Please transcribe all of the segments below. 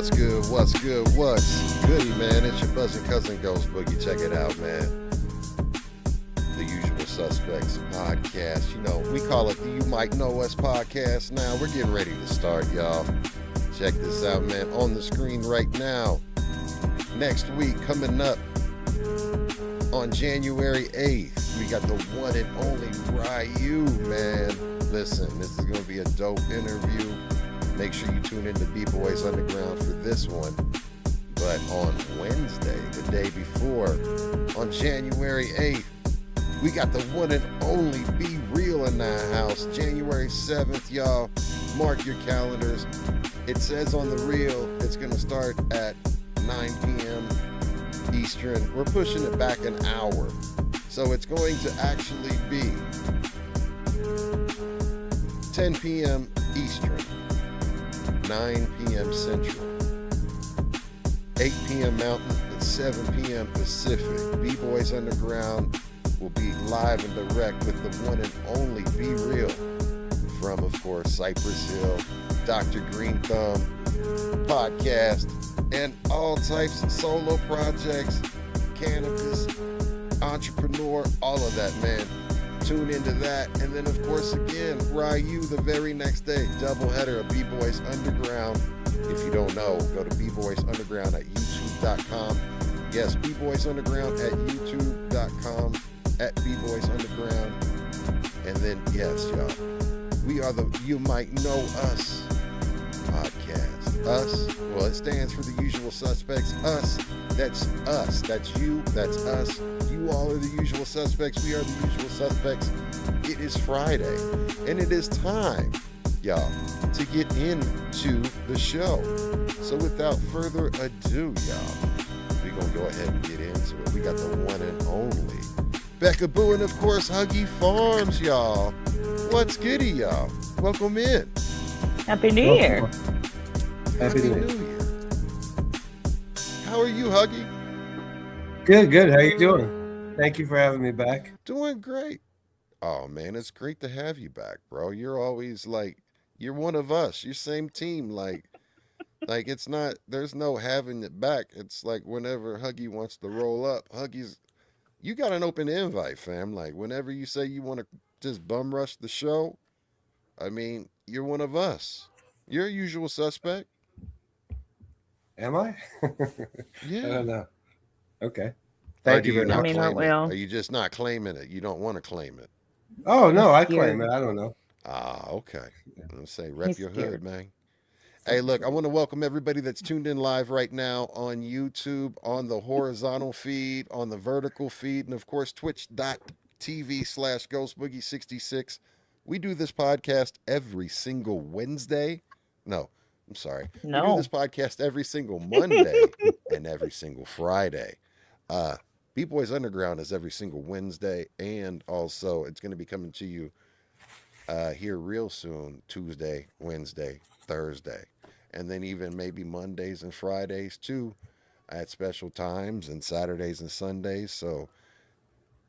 What's good? What's good? What's goody, man? It's your buzzing cousin Ghost Boogie. Check it out, man. The Usual Suspects podcast. You know, we call it the You Might Know Us podcast now. We're getting ready to start, y'all. Check this out, man. On the screen right now. Next week, coming up on January 8th, we got the one and only Ryu, man. Listen, this is going to be a dope interview. Make sure you tune in to B-Boys Underground for this one. But on Wednesday, the day before, on January 8th, we got the one and only Be Real in the house. January 7th, y'all. Mark your calendars. It says on the reel, it's going to start at 9 p.m. Eastern. We're pushing it back an hour. So it's going to actually be 10 p.m. Eastern. 9 p.m. Central, 8 p.m. Mountain, and 7 p.m. Pacific. B-Boys Underground will be live and direct with the one and only Be Real from, of course, Cypress Hill, Dr. Green Thumb, podcast, and all types of solo projects, cannabis, entrepreneur, all of that, man. Tune into that. And then, of course, again, Ryu the very next day. Doubleheader of B-Boys Underground. If you don't know, go to B-Boys Underground at youtube.com. Yes, B-Boys Underground at youtube.com, at B-Boys Underground. And then, yes, y'all, we are the You Might Know Us podcast. Us, well, it stands for the Usual Suspects. Us, that's us. That's you, that's us. You all are the usual suspects. We are the usual suspects. It is Friday, and it is time, y'all, to get into the show. So without further ado, y'all, we're going to go ahead and get into it. We got the one and only Becca Boo, and of course, Huggy Farms, y'all. What's goody, y'all? Welcome in. Happy New Year. Happy New Year. How are you, Huggy? Good. How you doing? Thank you for having me back. Doing great. Oh, man, it's great to have you back, bro. You're always like, you're one of us. You're same team. Like it's not, there's no having it back. It's like whenever Huggy wants to roll up, you got an open invite, fam. Like whenever you say you want to just bum rush the show, I mean, you're one of us. You're a usual suspect. Am I? Yeah. I don't know. Okay. Thank you very much. Are you just not claiming it? You don't want to claim it. Oh, no, I claim it. I don't know. Ah, okay. I'm going to say rep your hood, man. Hey, look, I want to welcome everybody that's tuned in live right now on YouTube, on the horizontal feed, on the vertical feed, and of course, twitch.tv/ghostboogie66. We do this podcast every single Wednesday. No, I'm sorry. No. We do this podcast every single Monday and every single Friday. B-Boys Underground is every single Wednesday, and also it's going to be coming to you here real soon, Tuesday, Wednesday, Thursday, and then even maybe Mondays and Fridays too at special times, and Saturdays and Sundays. So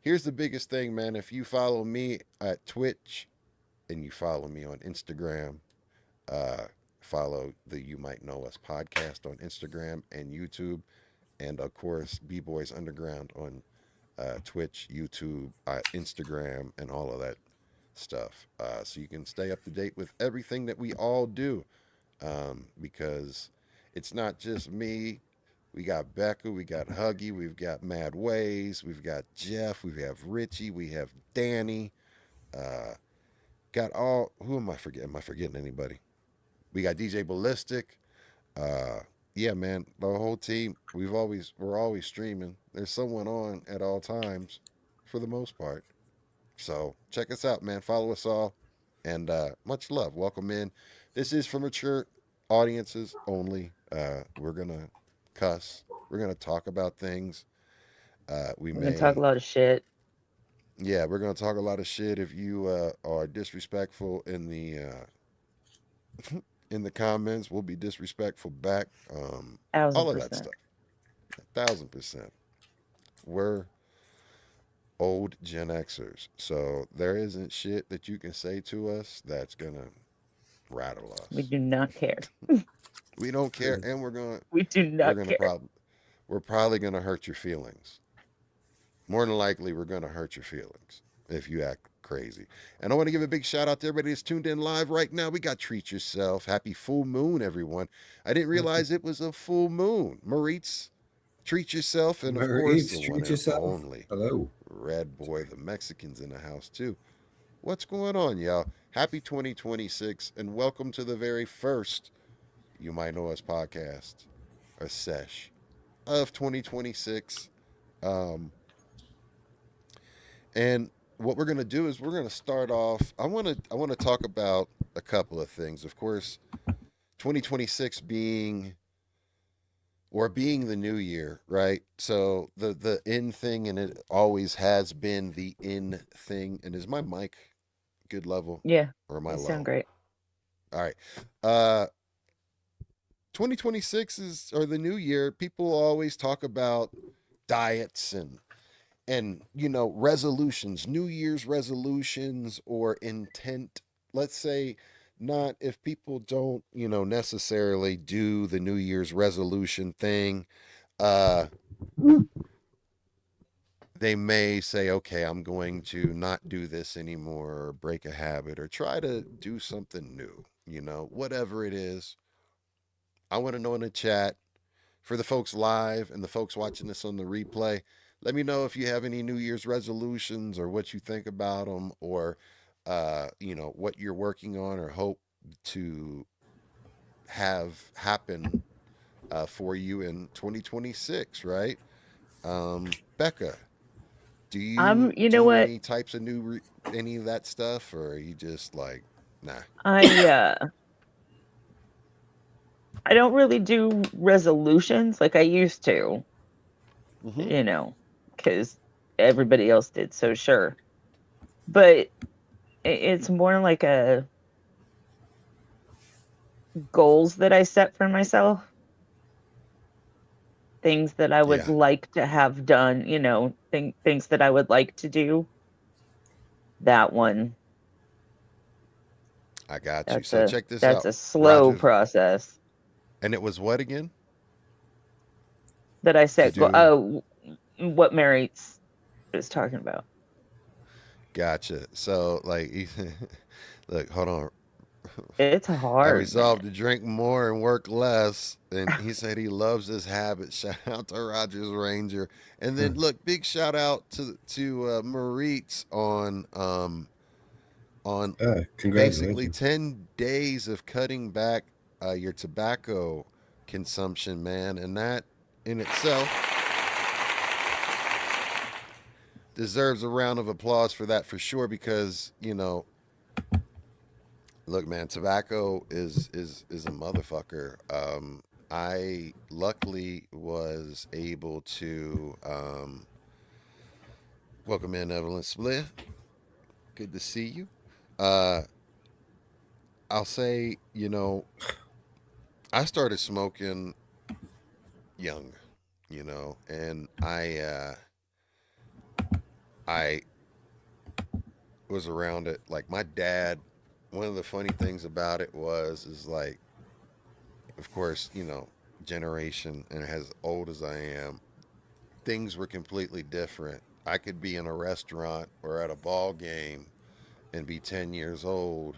here's the biggest thing, man. If you follow me at Twitch and you follow me on Instagram, follow the You Might Know Us podcast on Instagram and YouTube, and of course B-Boys Underground on Twitch, YouTube, Instagram, and all of that stuff, so you can stay up to date with everything that we all do, because it's not just me. We got Becca, we got Huggy, we've got Mad Ways, we've got Jeff, we have Richie, we have Danny, got all, who am I forgetting? Am I forgetting anybody? We got DJ Ballistic. Yeah, man, the whole team, we're always streaming. There's someone on at all times for the most part. So check us out, man. Follow us all, and much love. Welcome in. This is for mature audiences only. We're gonna cuss. We're gonna talk about things. We're gonna talk a lot of shit. Yeah, we're gonna talk a lot of shit. If you are disrespectful in the in the comments, we'll be disrespectful back. All of that stuff. 1,000%. We're old Gen Xers, so there isn't shit that you can say to us that's gonna rattle us. We do not care. We don't care, and We do we're not gonna care. we're probably gonna hurt your feelings. More than likely, we're gonna hurt your feelings if you act crazy. And I want to give a big shout out to everybody that's tuned in live right now. We got Treat Yourself. Happy full moon, everyone. I didn't realize it was a full moon. Maritz, Treat Yourself, and of course, the Maurice, one treat and yourself. only Hello. Red Boy, the Mexicans in the house, too. What's going on, y'all? Happy 2026, and welcome to the very first You Might Know Us podcast, a sesh of 2026. Um, and what we're going to do is we're going to start off. I want to talk about a couple of things. Of course, 2026 being the new year, right? So the in thing, and it always has been the in thing. And is my mic good level Yeah, or am I you sound low? great. All right. Uh 2026 is or the new year, people always talk about diets and resolutions, new year's resolutions or intent. Let's say not if people don't, necessarily do the new year's resolution thing, uh they may say, okay, I'm going to not do this anymore or break a habit or try to do something new, whatever it is. I want to know in the chat for the folks live and the folks watching this on the replay. Let me know if you have any New Year's resolutions or what you think about them or, what you're working on or hope to have happen for you in 2026, right? Becca, do you You know do what? any types of any of that stuff or are you just like, nah? I I don't really do resolutions like I used to, Mm-hmm. you know, because everybody else did. So sure, but it's more like a goals that I set for myself, things that I would Yeah, like to have done, things that I would like to do. That one, I got you. that's So a check this that's out. a slow Rogers, process and it was what again? that I To set. do. What Mary's is talking about. Gotcha. So, like, look, hold on. It's I hard, man. resolved to drink more and work less. And he said he loves this habit. Shout out to Rogers Ranger. And then, look, big shout out to Maritz on basically Congratulations. 10 days of cutting back your tobacco consumption, man. And that in itself deserves a round of applause for that for sure because look, man, tobacco is a motherfucker. I luckily was able to welcome in Evelyn Spliff. Good to see you. Uh, I'll say, I started smoking young, and I was around it. Like my dad, one of the funny things about it is like, of course, generation and as old as I am, things were completely different. I could be in a restaurant or at a ball game and be 10 years old,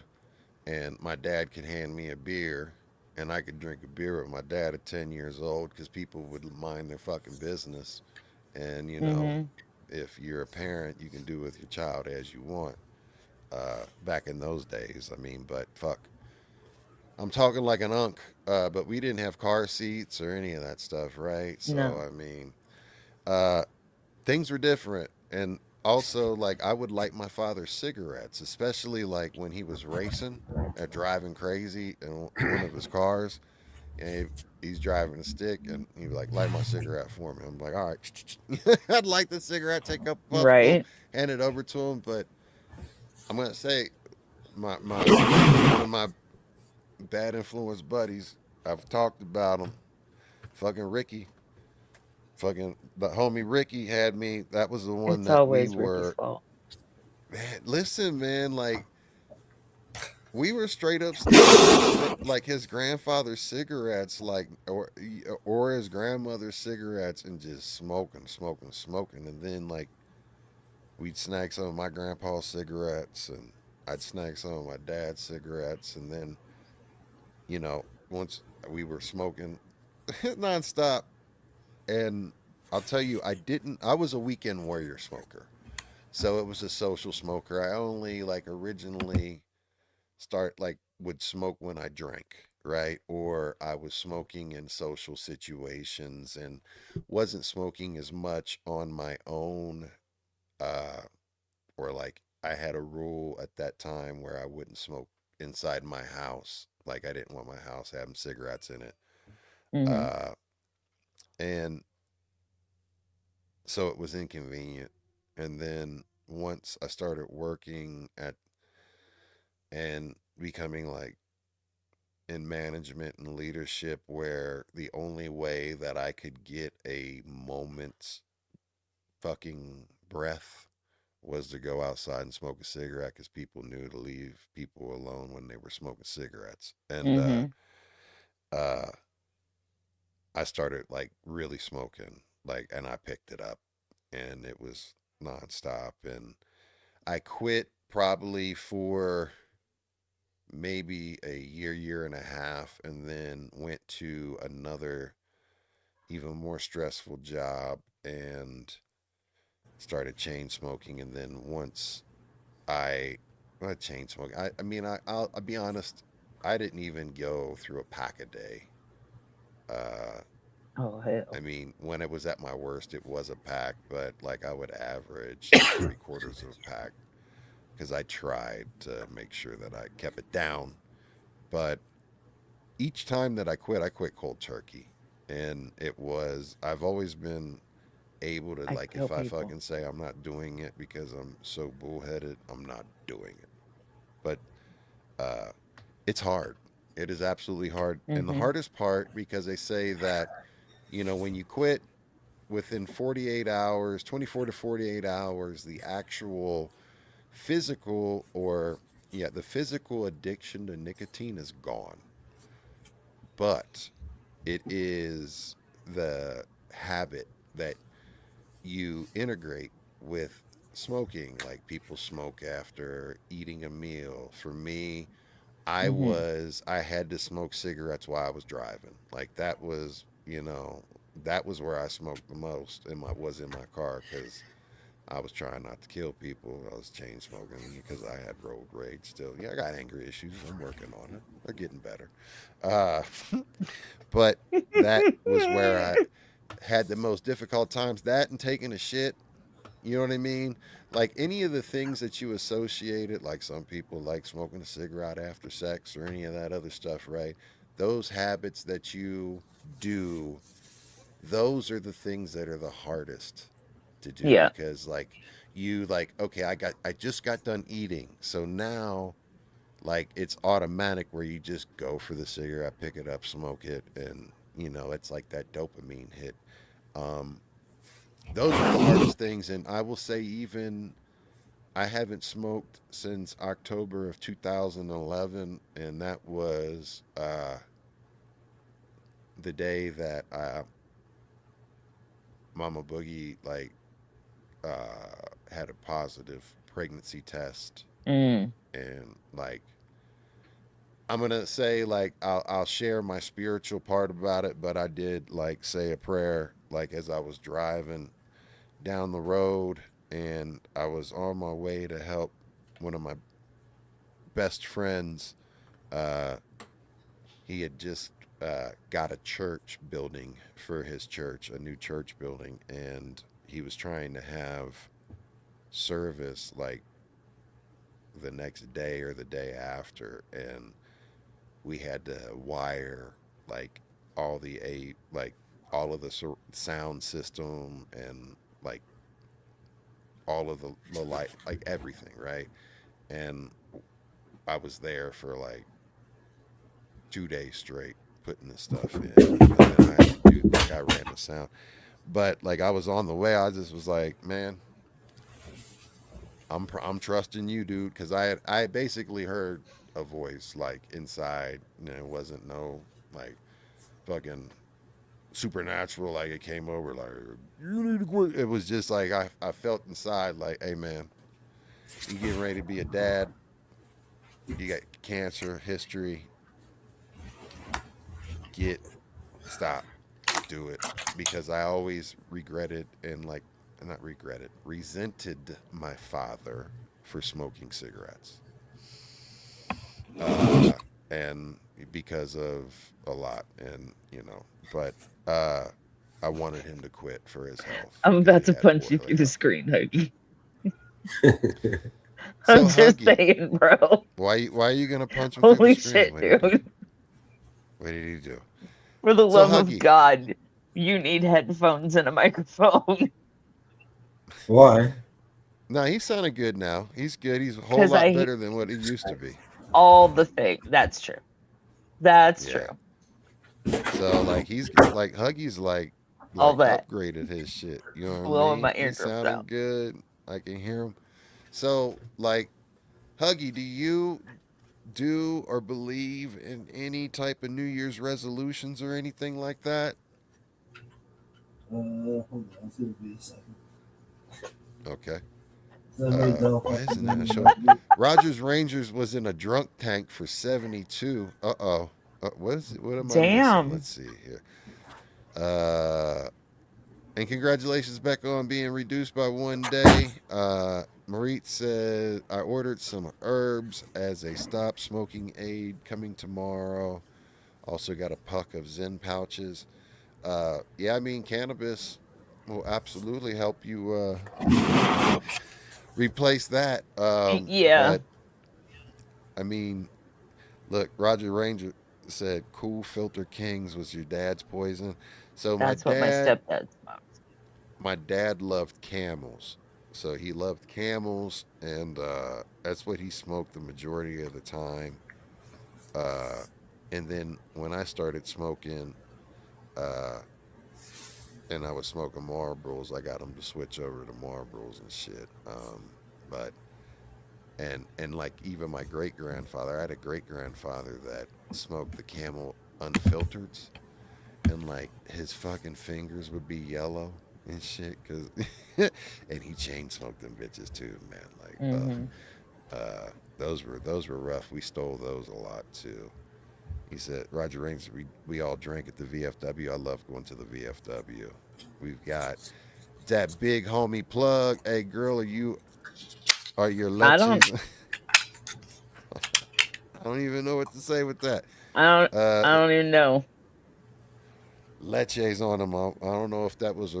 and my dad could hand me a beer, and I could drink a beer with my dad at 10 years old because people would mind their fucking business. And, Hmm. if you're a parent, you can do with your child as you want. Back in those days, I mean, but fuck. I'm talking like an unk, but we didn't have car seats or any of that stuff, right? So, No. I mean, uh, things were different. And also, like, I would light my father's cigarettes, especially like when he was racing or driving crazy in one of his cars. And he's driving a stick, and he'd be like, light my cigarette for me. I'm like, all right. I'd light the cigarette, take a puff, boom, Right. hand it over to him. But I'm gonna say, my one of my bad influence buddies, I've talked about him. Fucking Ricky, fucking the homie Ricky had me. That was the one It's that we always Ricky's were. fault. Man, listen, man, like we were straight up stealing like his grandfather's cigarettes, like or his grandmother's cigarettes, and just smoking, smoking, smoking, and then like we'd snag some of my grandpa's cigarettes, and I'd snag some of my dad's cigarettes, and then once we were smoking nonstop, and I'll tell you, I didn't. I was a weekend warrior smoker, so it was a social smoker. I only like originally start like would smoke when I drank, right? Or I was smoking in social situations and wasn't smoking as much on my own. Uh, or like I had a rule at that time where I wouldn't smoke inside my house. Like I didn't want my house having cigarettes in it. Mm-hmm. Uh, and so it was inconvenient. And then once I started working at and becoming like in management and leadership, where the only way that I could get a moment's fucking breath was to go outside and smoke a cigarette because people knew to leave people alone when they were smoking cigarettes. And Mm-hmm. uh, I started like really smoking, like, and I picked it up and it was nonstop. And I quit probably for maybe a year, year and a half, and then went to another even more stressful job and started chain smoking. And then once I not chain smoking, I mean, I'll be honest, I didn't even go through a pack a day. Uh, Oh I hell. mean, when it was at my worst, it was a pack, but like I would average like three quarters of a pack because I tried to make sure that I kept it down. But each time that I quit cold turkey. And I've always been able to, I like, tell if I people. fucking say I'm not doing it because I'm so bullheaded, I'm not doing it. But uh, it's hard. It is absolutely hard. And the Mm-hmm. hardest part, because they say that, when you quit within 48 hours, 24 to 48 hours, the actual physical or, yeah, the physical addiction to nicotine is gone. But it is the habit that you integrate with smoking. Like people smoke after eating a meal. For me, Mm-hmm. I had to smoke cigarettes while I was driving. Like that was where I smoked the most was in my car because I was trying not to kill people. I was chain smoking because I had road rage still. Yeah, I got anger issues. I'm working on it. They're getting better. Uh, but that was where I had the most difficult times. That and taking a shit. You know what I mean? Like any of the things that you associated, like some people like smoking a cigarette after sex or any of that other stuff, right? Those habits that you do, those are the things that are the hardest to do Yeah. because like okay, I just got done eating. So now like it's automatic where you just go for the cigarette, pick it up, smoke it, and it's like that dopamine hit. Um, those are the hardest things, and I will say even I haven't smoked since October of 2011, and that was the day that Mama Boogie like had a positive pregnancy test, Mm. and like I'm gonna say like I'll share my spiritual part about it, but I did like say a prayer like as I was driving down the road, and I was on my way to help one of my best friends. Uh, he had just got a church building for his church, a new church building, and he was trying to have service like the next day or the day after, and we had to wire like like all of the sound system and like all of the light, like everything, right? And I was there for like 2 days straight putting this stuff in, and then I had to do like I ran the sound. But like I was on the way, I just was like, man, I'm trusting you, dude, because I basically heard a voice like inside, and it wasn't no like fucking supernatural, like it came over like you need to quit. It was just like I felt inside like, hey man, you getting ready to be a dad, you got cancer history, get stop, do it, because I always regretted and like not regretted, resented my father for smoking cigarettes. uh, and because of a lot, and but uh, I wanted him to quit for his health I'm because about he to had punch you poorly through the health. screen, Huggy. So I'm just Huggy, saying, bro. why are you gonna punch him through the Holy screen? shit, What did he do? dude. What did he do? For the So love of Huggy, God, you need headphones and a microphone. Why? no, he sounded good now. He's good. He's a whole Because lot I better than what he used to be. all the thing. That's true. That's true. Yeah. So like he's like Huggy's All like that upgraded his shit. You know what I blowing mean? my He's eardrums sounding out. good. I can hear him. So like Huggy, do you do or believe in any type of New Year's resolutions or anything like that? Hold on, it's gonna be a second. Okay. Let me know if Why I isn't that a show? can. Rogers Rangers was in a drunk tank for 72. Uh-oh. What is it? What am I missing? Damn. Let's see here. Uh and congratulations, Becca, on being reduced by 1 day. Marit said I ordered some herbs as a stop smoking aid coming tomorrow. Also got a puck of Zen pouches. Yeah, I mean, cannabis will absolutely help you replace that. Yeah, But I mean, look, Roger Ranger said Cool Filter Kings was your dad's poison. So that's what my stepdad smokes. my dad loved camels. So he loved camels, and that's what he smoked the majority of the time. Uh, and then when I started smoking, uh, and I was smoking Marlboros, I got him to switch over to Marlboros and shit. But and like even my great grandfather, I had a great grandfather that smoked the Camel unfiltered, and like his fucking fingers would be yellow and shit, cause and he chain smoked them bitches too, man. Like, Hmm. those were rough. We stole those a lot too. He said, Roger Raines, we all drank at the VFW. I love going to the VFW. We've got that big homie plug. Hey girl, are your I don't, leches? I don't even know what to say with that. I don't, Uh, I don't even know. leches on them. I don't know if that was a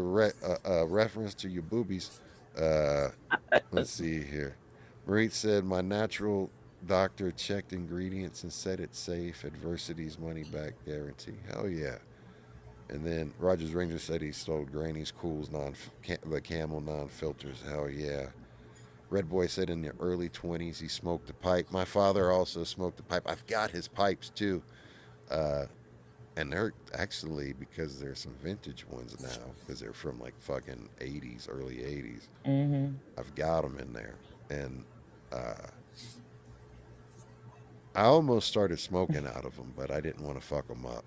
reference to your boobies. Uh, let's see here. Marie said, my natural doctor checked ingredients and said it's safe. Adversity's money back guarantee. Hell yeah. And then Rogers Ranger said he sold Granny's Cools the Camel non-filters. Hell yeah. Red Boy said in the early 20s he smoked a pipe. My father also smoked a pipe. I've got his pipes too. Uh, and they're actually, because there's some vintage ones now, because they're from like fucking 80s, early 80s. Hmm. I've got them in there. And uh, I almost started smoking out of them, but I didn't want to fuck them up.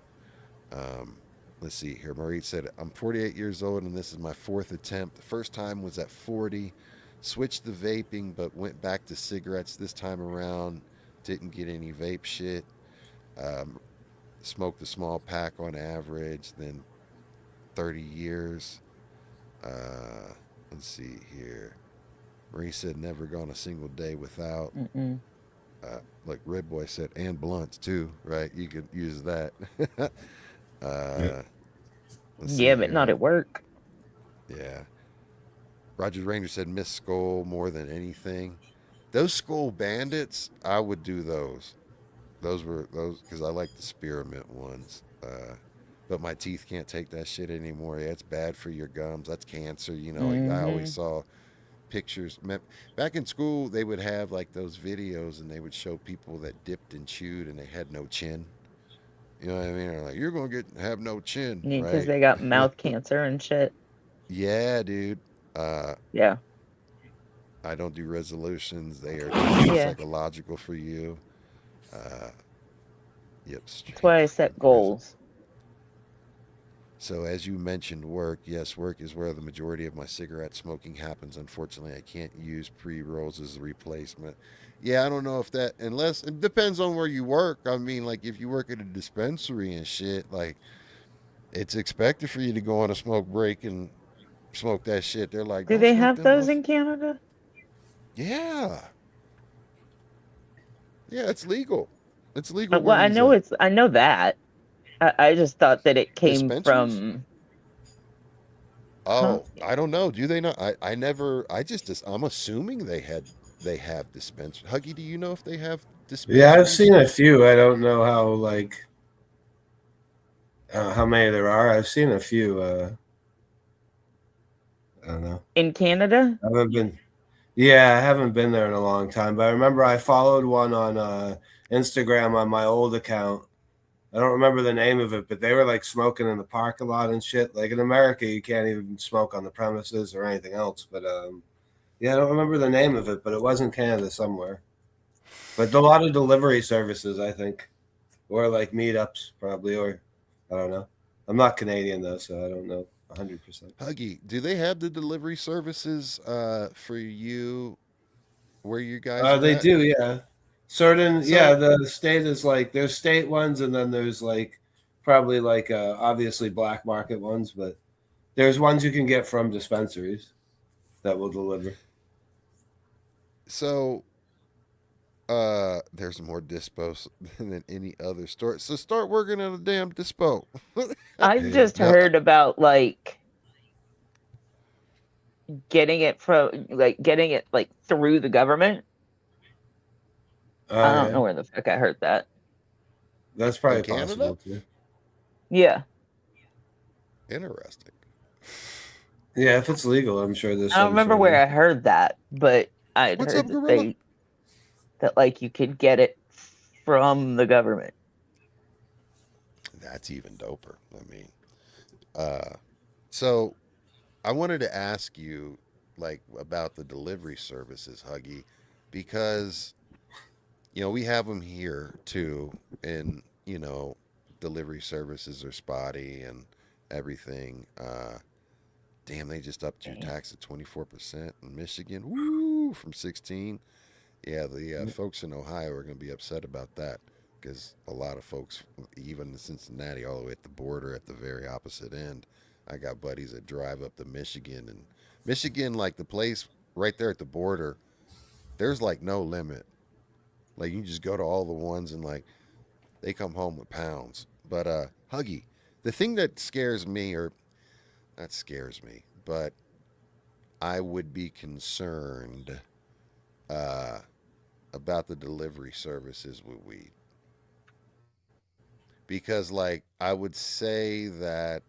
Um, let's see here. Marie said, I'm 48 years old and this is my fourth attempt. The first time was at 40. Switched to vaping, but went back to cigarettes this time around. Didn't get any vape shit. Um, Smoked a small pack on average, then 30 years. Uh, let's see here. Marie said, never gone a single day without. Mm-mm. Like Red Boy said, and blunts too, right? You could use that. Yeah. uh, let's see Yeah, but not here. at work. Yeah. Roger Ranger said Miss Skull more than anything. Those Skull Bandits, I would do those. Those were those because I like the spearmint ones. But my teeth can't take that shit anymore. Yeah, it's bad for your gums. That's cancer. I always Hmm. saw pictures. Back in school, they would have like those videos and they would show people that dipped and chewed and they had no chin. You know what I mean? They're like, you're going to have no chin, Yeah, because right? they got mouth cancer and shit. Yeah, dude. Uh, Yeah. I don't do resolutions. They are too Yeah, psychological for you. Uh, yep, that's why I straight set goals. So, as you mentioned, work. Yes, work is where the majority of my cigarette smoking happens. Unfortunately, I can't use pre rolls as a replacement. Yeah, I don't know if that, unless it depends on where you work. I mean, like if you work at a dispensary and shit, like it's expected for you to go on a smoke break and smoke that shit. They're like, Do don't they smoke have them those muff. in Canada? Yeah, yeah, it's legal. It's legal where Well, he's at. I know that. I just thought that it came Dispensaries? from, huh? Oh, I don't know. Do they not? I never. I'm assuming they have dispensary. Huggy, do you know if they have Yeah, I've dispensaries? seen a few. I don't know how many there are. I've seen a few. I don't know. In Canada? I haven't been. Yeah, I haven't been there in a long time. But I remember I followed one on Instagram on my old account. I don't remember the name of it, but they were like smoking in the parking lot and shit. Like in America, you can't even smoke on the premises or anything else. But yeah, I don't remember the name of it, but it was in Canada somewhere. But a lot of delivery services, I think, or like meetups, probably, or I don't know. I'm not Canadian though, so I don't know 100%. Huggy, do they have the delivery services for you where you guys are They at? do, yeah. Certain, yeah. So, The state is like there's state ones, and then there's like probably like obviously black market ones, but there's ones you can get from dispensaries that will deliver. so there's more dispos than any other store. So start working at a damn dispo. I've Yeah. just No, heard about like getting it like through the government. Oh I don't know yeah, where the fuck I heard that. that's in probably Canada? possible too. Yeah. Interesting. Yeah, if it's legal, I'm sure there's I don't some remember sort where of. I heard that, but I'd What's heard up, that Gorilla? like you could get it from the government. That's even doper. I mean, uh, so I wanted to ask you like about the delivery services, Huggy, because we have them here too, and delivery services are spotty and everything. Damn, they just upped your Damn. tax to 24% in Michigan. Woo, from 16. Yeah, the folks in Ohio are going to be upset about that because a lot of folks, even in Cincinnati, all the way at the border, at the very opposite end, I got buddies that drive up to Michigan, and Michigan, like the place right there at the border, there's like no limit. Like you just go to all the ones and like they come home with pounds. But Huggy, the thing that scares me, or not scares me, but I would be concerned uh, about the delivery services with weed because like I would say that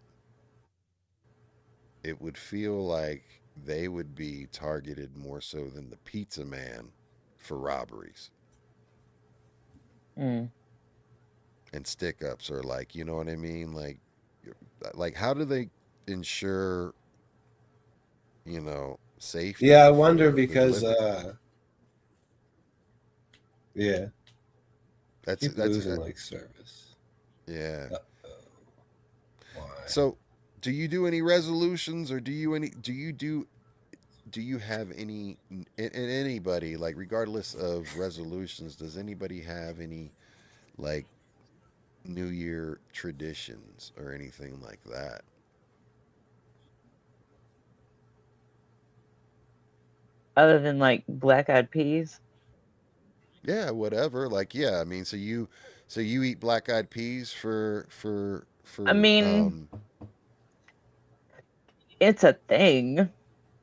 it would feel like they would be targeted more so than the pizza man for robberies Mm. and stick ups, or like, you know what I mean, like how do they ensure Yeah, I safety wonder for the because delivery. yeah, that's keep that's losing like service. Yeah. Why? So do you do any resolutions, or do you have any, and anybody, like regardless of resolutions, does anybody have any like New Year traditions or anything like that? Other than like black eyed peas. Yeah, whatever. Like, yeah, I mean, so you eat black eyed peas I for mean, it's a thing.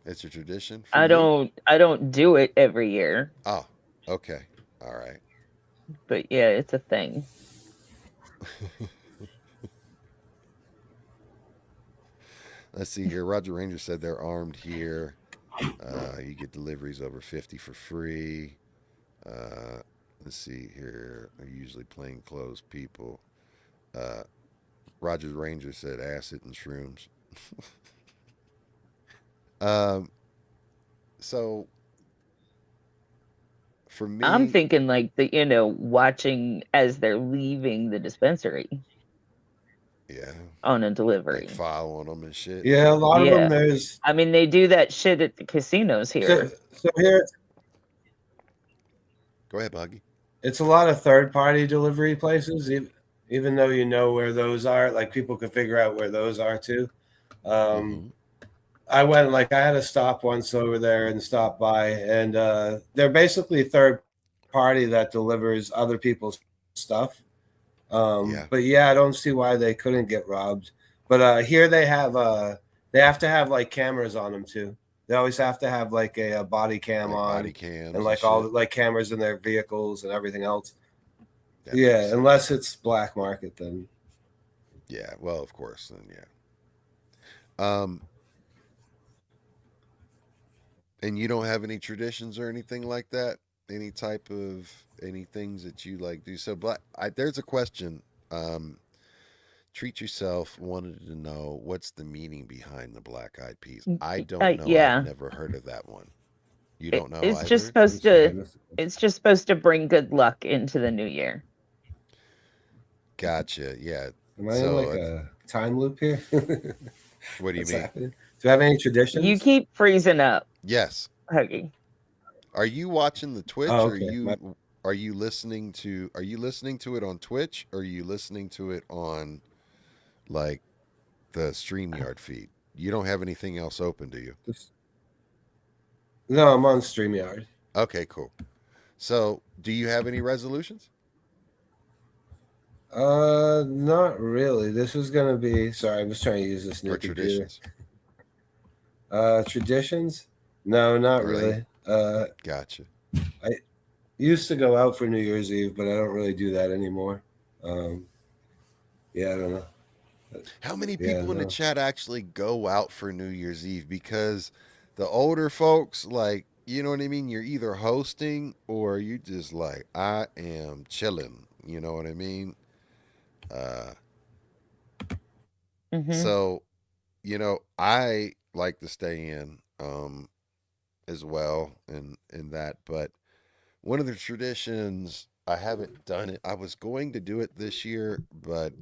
it's a tradition for you? I don't do it every year, Oh, okay. All right. but yeah, it's a thing. Let's see here. Roger Ranger said they're armed here. You get deliveries over 50 for free. Uh, let's see here. They're usually plain clothes people. Uh, Roger Ranger said acid and shrooms. Um, so For I'm me, thinking like watching as they're leaving the dispensary yeah, on a like delivery. following them and shit. Yeah, a lot of them. Yeah. There's I mean, they do that shit at the casinos so here. so here Go ahead, Buggy. it's a lot of third party delivery places. Even though you know where those are, like people can figure out where those are too. Um, Mm-hmm. I went like I had to stop once over there and stop by, and they're basically third party that delivers other people's stuff. Yeah, But yeah, I don't see why they couldn't get robbed. But here they have to have like cameras on them too. They always have to have like a body cam like body on and cams and like all shit. the like cameras in their vehicles and everything else. That makes Yeah, sense. unless it's black market, then Yeah, well, of course, then yeah. Um, and you don't have any traditions or anything like that? Any type of any things that you like do? So, but there's a question. Um, Treat yourself wanted to know what's the meaning behind the black eyed peas. I don't know. I've Yeah. never heard of that one. You don't know It's just either? I'm supposed sorry, I to missed the question. it's just supposed to bring good luck into the new year. Gotcha. Yeah. Am I in So, like a time loop here? what do you What's mean? happening? Do you have any You traditions? keep freezing up, Yes. Huggy. Are you watching the Oh, Twitch or okay. are you listening to it on Twitch or are you listening to it on like the StreamYard feed? You don't have anything else open, do you? No, I'm on StreamYard. Okay, cool. So, do you have any resolutions Not really. This is gonna be. Sorry, I was trying to use this or new computer. traditions? Traditions? No, not Are they really. gotcha? I used to go out for New Year's Eve, but I don't really do that anymore. Um, yeah, I don't know. How many Yeah, people in the no. chat actually go out for New Year's Eve? Because the older folks, like, you know what I mean? You're either hosting or you just like, I am chilling. You know what I mean? Uh, Hmm. so, I like to stay in as well in that. But one of the traditions, I haven't done it. I was going to do it this year, but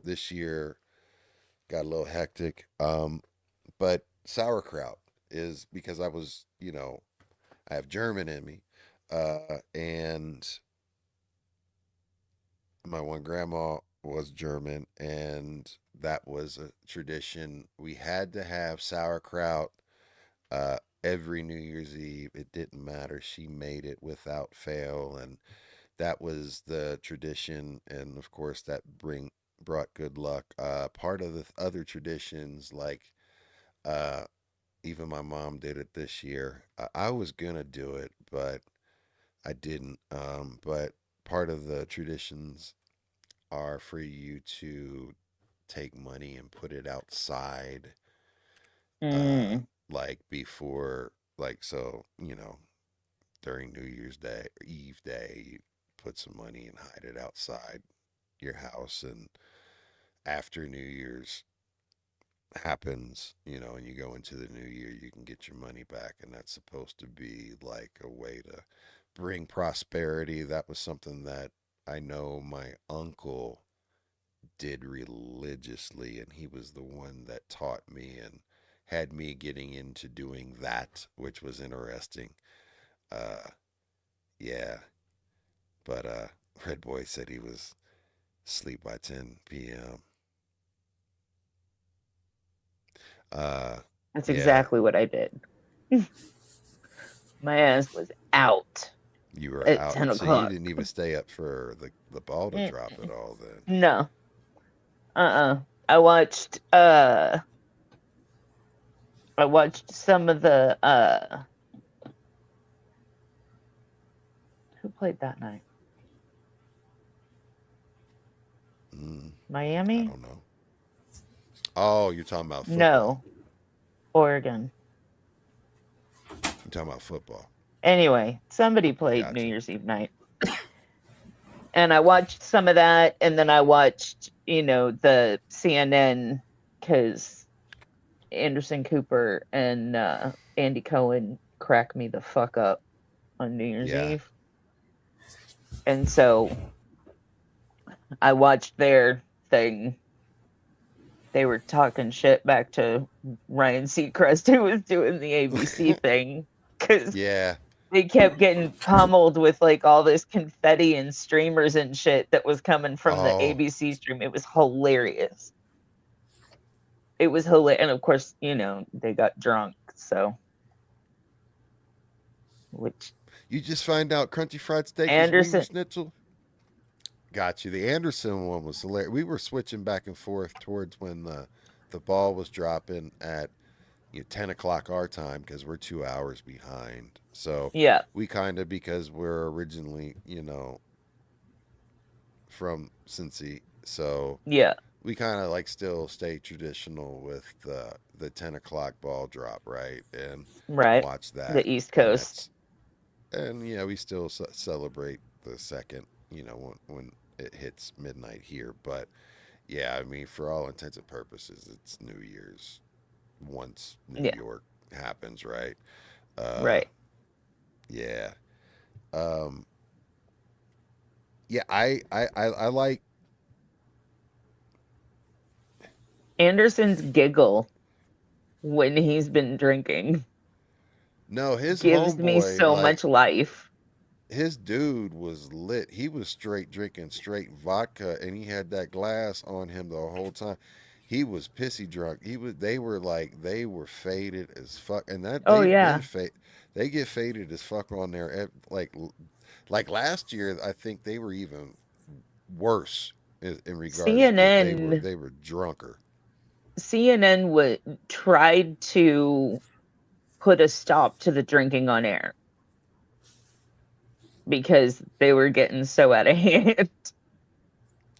this year got a little hectic. But sauerkraut is because I have German in me, and my one grandma was German, and that was a tradition. We had to have sauerkraut every New Year's Eve. It didn't matter. She made it without fail, and that was the tradition. And of course, that brought good luck. Part of the other traditions, like uh, even my mom did it this year. I was gonna do it, but I didn't. But part of the traditions are for you to take money and put it outside, uh, Mm. like before, like so, during New Year's Day or Eve Day, you put some money and hide it outside your house, and after New Year's happens, and you go into the new year, you can get your money back, and that's supposed to be like a way to bring prosperity. That was something that I know my uncle did religiously, and he was the one that taught me and had me getting into doing that, which was interesting. Uh, yeah, but Red Boy said he was asleep by 10 p.m. Uh, That's yeah, exactly what I did. My ass was out you were at out, 10 so you o'clock. didn't even stay up for the ball to Mm, drop at all. Then no. I watched some of the who played that night? I Miami? don't know. Oh, you're talking about football. No. Oregon. You're talking about football. Anyway, somebody played New Gotcha. Year's Eve night. And I watched some of that, and then I watched, the CNN because Anderson Cooper and Andy Cohen crack me the fuck up. on New Year's Yeah. Eve. And so I watched their thing. They were talking shit back to Ryan Seacrest, who was doing the ABC thing, because Yeah. they kept getting pummeled with like all this confetti and streamers and shit that was coming from the Oh, ABC stream. It was hilarious. It was hilarious. And of course, they got drunk. So, which you just find out crunchy fried steak is wiener Anderson, schnitzel? Got you. The Anderson one was hilarious. We were switching back and forth towards when the ball was dropping at 10 o'clock our time because we're 2 hours behind. So yeah, we kind of, because we're originally, from Cincy, so yeah, we kind of like still stay traditional with the 10 o'clock ball drop, right? And right. watch that. The East And Coast. we still celebrate the second, when it hits midnight here. But yeah, I mean, for all intents and purposes, it's New Year's once New Yeah, York happens, right? Uh, right. yeah. Um, yeah, I like. Anderson's giggle when he's been drinking No, his gives me homeboy, so like, much life. his dude was lit. He was straight drinking straight vodka, and he had that glass on him the whole time. He was pissy drunk. They were faded as fuck, and that Oh they've been yeah. they get faded as fuck on there. Like last year, I think they were even worse in regards to CNN they were drunker. CNN would tried to put a stop to the drinking on air because they were getting so out of hand.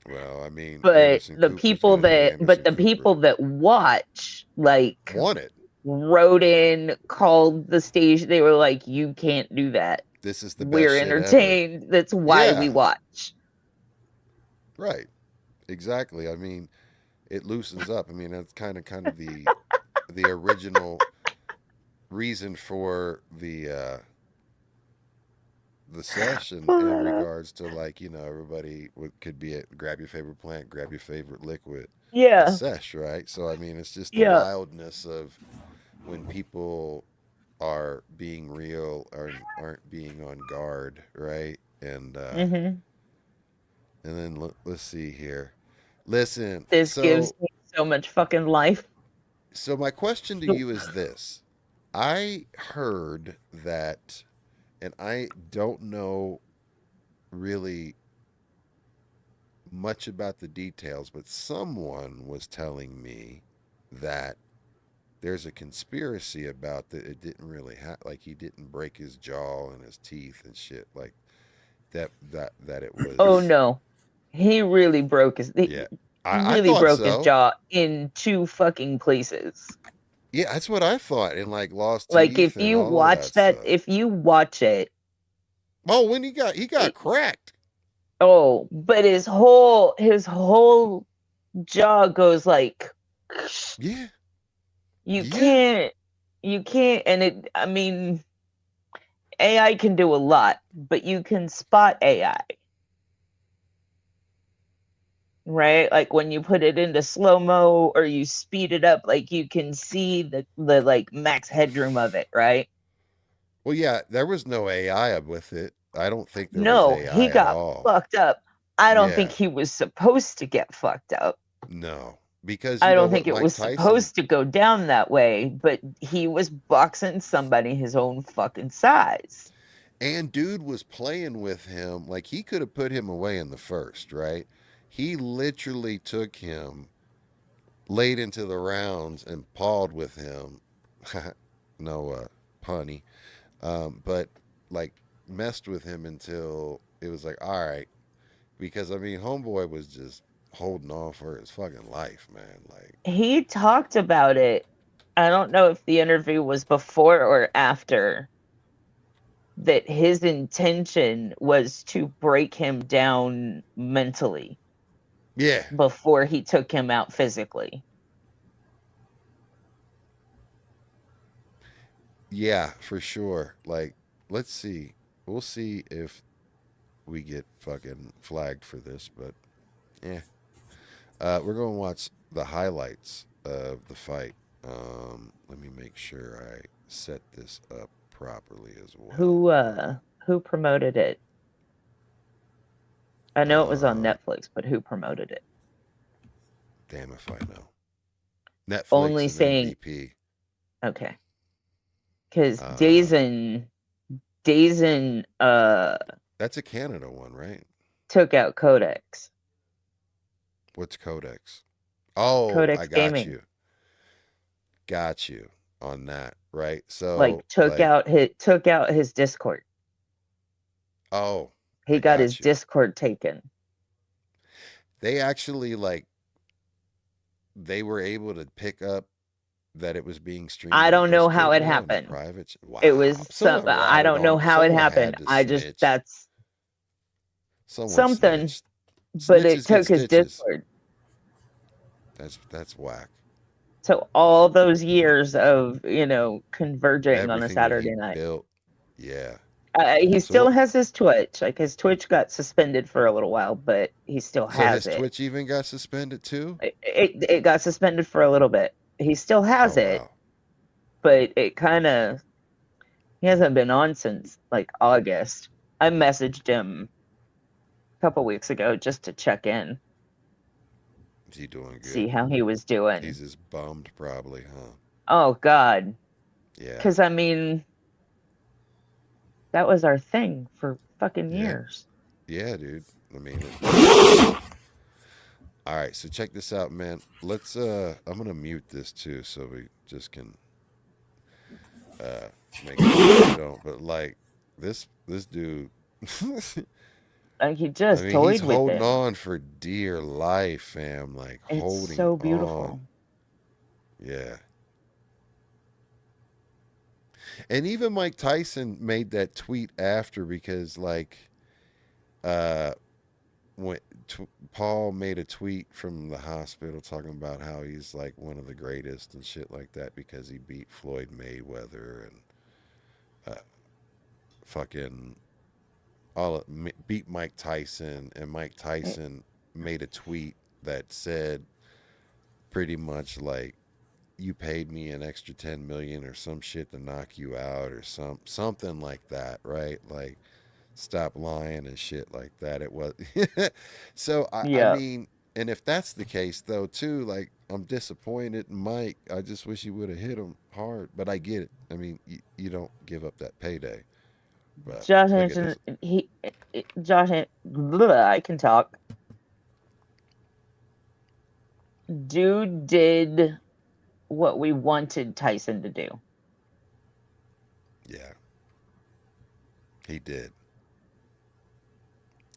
Well, I mean, But Anderson the Cooper's people gonna do that but Anderson the Cooper. people that watch, like, Want it? wrote in, called the station. They were like, "You can't do that. This is the best We're shit ever. entertained. That's why we Yeah, watch." right. Exactly. I mean, it loosens up. I mean, that's kind of the original reason for the session in regards to, like, everybody could be at grab your favorite plant, grab your favorite liquid, a Yeah, sesh, right? So I mean, it's just the yeah. wildness of when people are being real or aren't being on guard, right? Hmm. And then let's see here. Listen, This so gives me so much fucking life. so my question to you is this. I heard that, and I don't know really much about the details, but someone was telling me that there's a conspiracy about that it didn't really like he didn't break his jaw and his teeth and shit, like that it Oh was. no, he really broke his. He Yeah, I really thought broke his so. jaw in two fucking places. Yeah, that's what I thought, and like lost Like, teeth and all of that stuff. if you watch it, Oh, when he got it cracked. oh, but his whole jaw goes like, Yeah, you yeah, can't, you can't, and I mean, AI can do a lot, but you can spot AI, right? Like when you put it into slow-mo or you speed it up, like you can see the like max headroom of it, right? well, yeah, there was no AI with it. I don't think there was No, he AI at got all. fucked up. I don't think Yeah, he was supposed to get fucked up. no, because I you know don't what think it Mike was Tyson. supposed to go down that way, but he was boxing somebody his own fucking size. And dude was playing with him like he could have put him away in the first, right? He literally took him late into the rounds and pawed with him. No punny. But like messed with him until it was like, all right. Because I mean, homeboy was just holding on for his fucking life, man. Like, He talked about it. I don't know if the interview was before or after, that his intention was to break him down mentally yeah, before he took him out physically. yeah, for sure. Like, let's see. we'll see if we get fucking flagged for this, but yeah. We're going to watch the highlights of the fight. Let me make sure I set this up properly as well. Who promoted it? I know it was on Um, Netflix, but who promoted it? damn if I know. Netflix Only and saying MVP. okay, because Uh, Dazen that's a Canada one, right? took out Codex. What's Codex? Oh, I Codex got Gaming you. Got you on that, right? like So, like, took out his Discord. oh, He I got his got you. Discord taken. They actually, like, they were able to pick up that it was being streamed I on don't know how Discord it now in the happened. private. It Wow. was some Someone I ratted don't know on, how it someone had happened. to I just snitch. that's Someone something, snitched. but it Snitches get took his stitches. Discord. That's whack. So all those years of, converging on a Everything that he Saturday night. built. Yeah. He So still what? has his Twitch. Like his Twitch got suspended for a little while, but he still So has his it. Twitch even got suspended too? It got suspended for a little bit. He still Oh has it, wow. but he hasn't been on since like August. I messaged him a couple weeks ago just to check in, Is he doing see good? how he was doing. He's just bummed probably, huh? Oh God, Yeah. because I mean that was our thing for fucking Yeah. years. Yeah, dude. I mean, all right, so check this out, man. Let's I'm gonna mute this too so we just can make sure we don't, but like this dude Like he I just mean, he's toyed with holding him. on for dear life, fam. Like It's holding so on. beautiful. Yeah. And even Mike Tyson made that tweet after because like uh when Paul made a tweet from the hospital talking about how he's like one of the greatest and shit like that because he beat Floyd Mayweather and fucking beat Mike Tyson, and Mike Tyson made a tweet that said pretty much like you paid me an extra 10 million or some shit to knock you out or something like that, right? Like stop lying and shit like that. It was so I Yeah. mean, and if that's the case though too, like I'm disappointed in Mike. I just wish he would have hit him hard, but I get it. I mean, you don't give up that payday. But Josh look at Hanson, this. I can talk. Dude did what we wanted Tyson to do. Yeah, he did.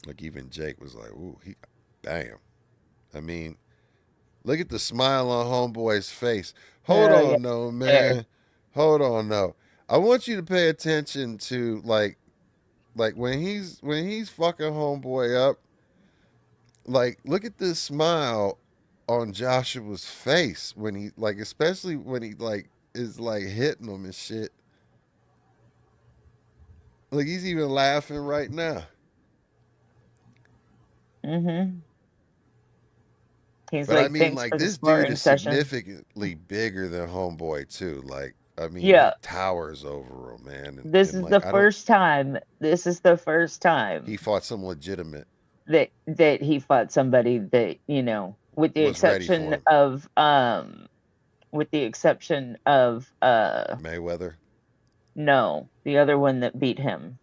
Like even Jake was like, "Ooh, he, damn." I mean, look at the smile on homeboy's face. Hold Yeah, on, no there. man. Hold on, no. I want you to pay attention to like when he's fucking homeboy up. Like, look at this smile on Joshua's face when he like, especially when he like is like hitting him and shit. Like he's even laughing right now. Mm-hmm. He's But I like, mean, thanks like for the this dude sparring is session. significantly bigger than Homeboy too. Like, I mean, he Yeah, towers over him, man. this And is the like, I don't. first time. This is the first time He fought some legitimate. that he fought somebody that with the Was ready for exception him. of Mayweather. no, the other one that beat him.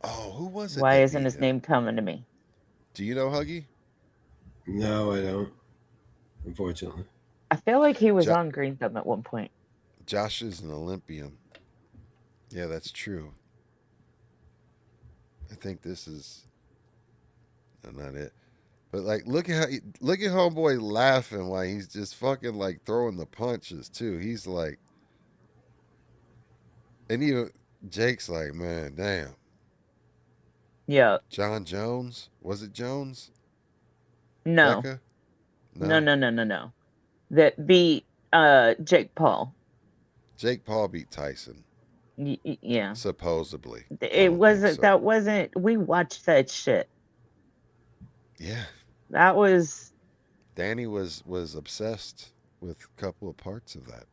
Oh, who was it Why that isn't beat his him? name coming to me? Do you know Huggy? No, I don't. Unfortunately. I feel like he was Jo- on Green Thumb at one point. Josh is an Olympian. Yeah, that's true. I think this is not it. But like, look at Homeboy laughing while he's just fucking like throwing the punches too. He's like, and even Jake's like, man, damn. Yeah. John Jones, was it Jones? No. Becca? No, No. no, no, no, no. That beat Jake Paul. Jake Paul beat Tyson. Yeah. Supposedly. I It don't think wasn't. so. That wasn't. We watched that shit. Yeah. That was. Danny was obsessed with a couple of parts of that.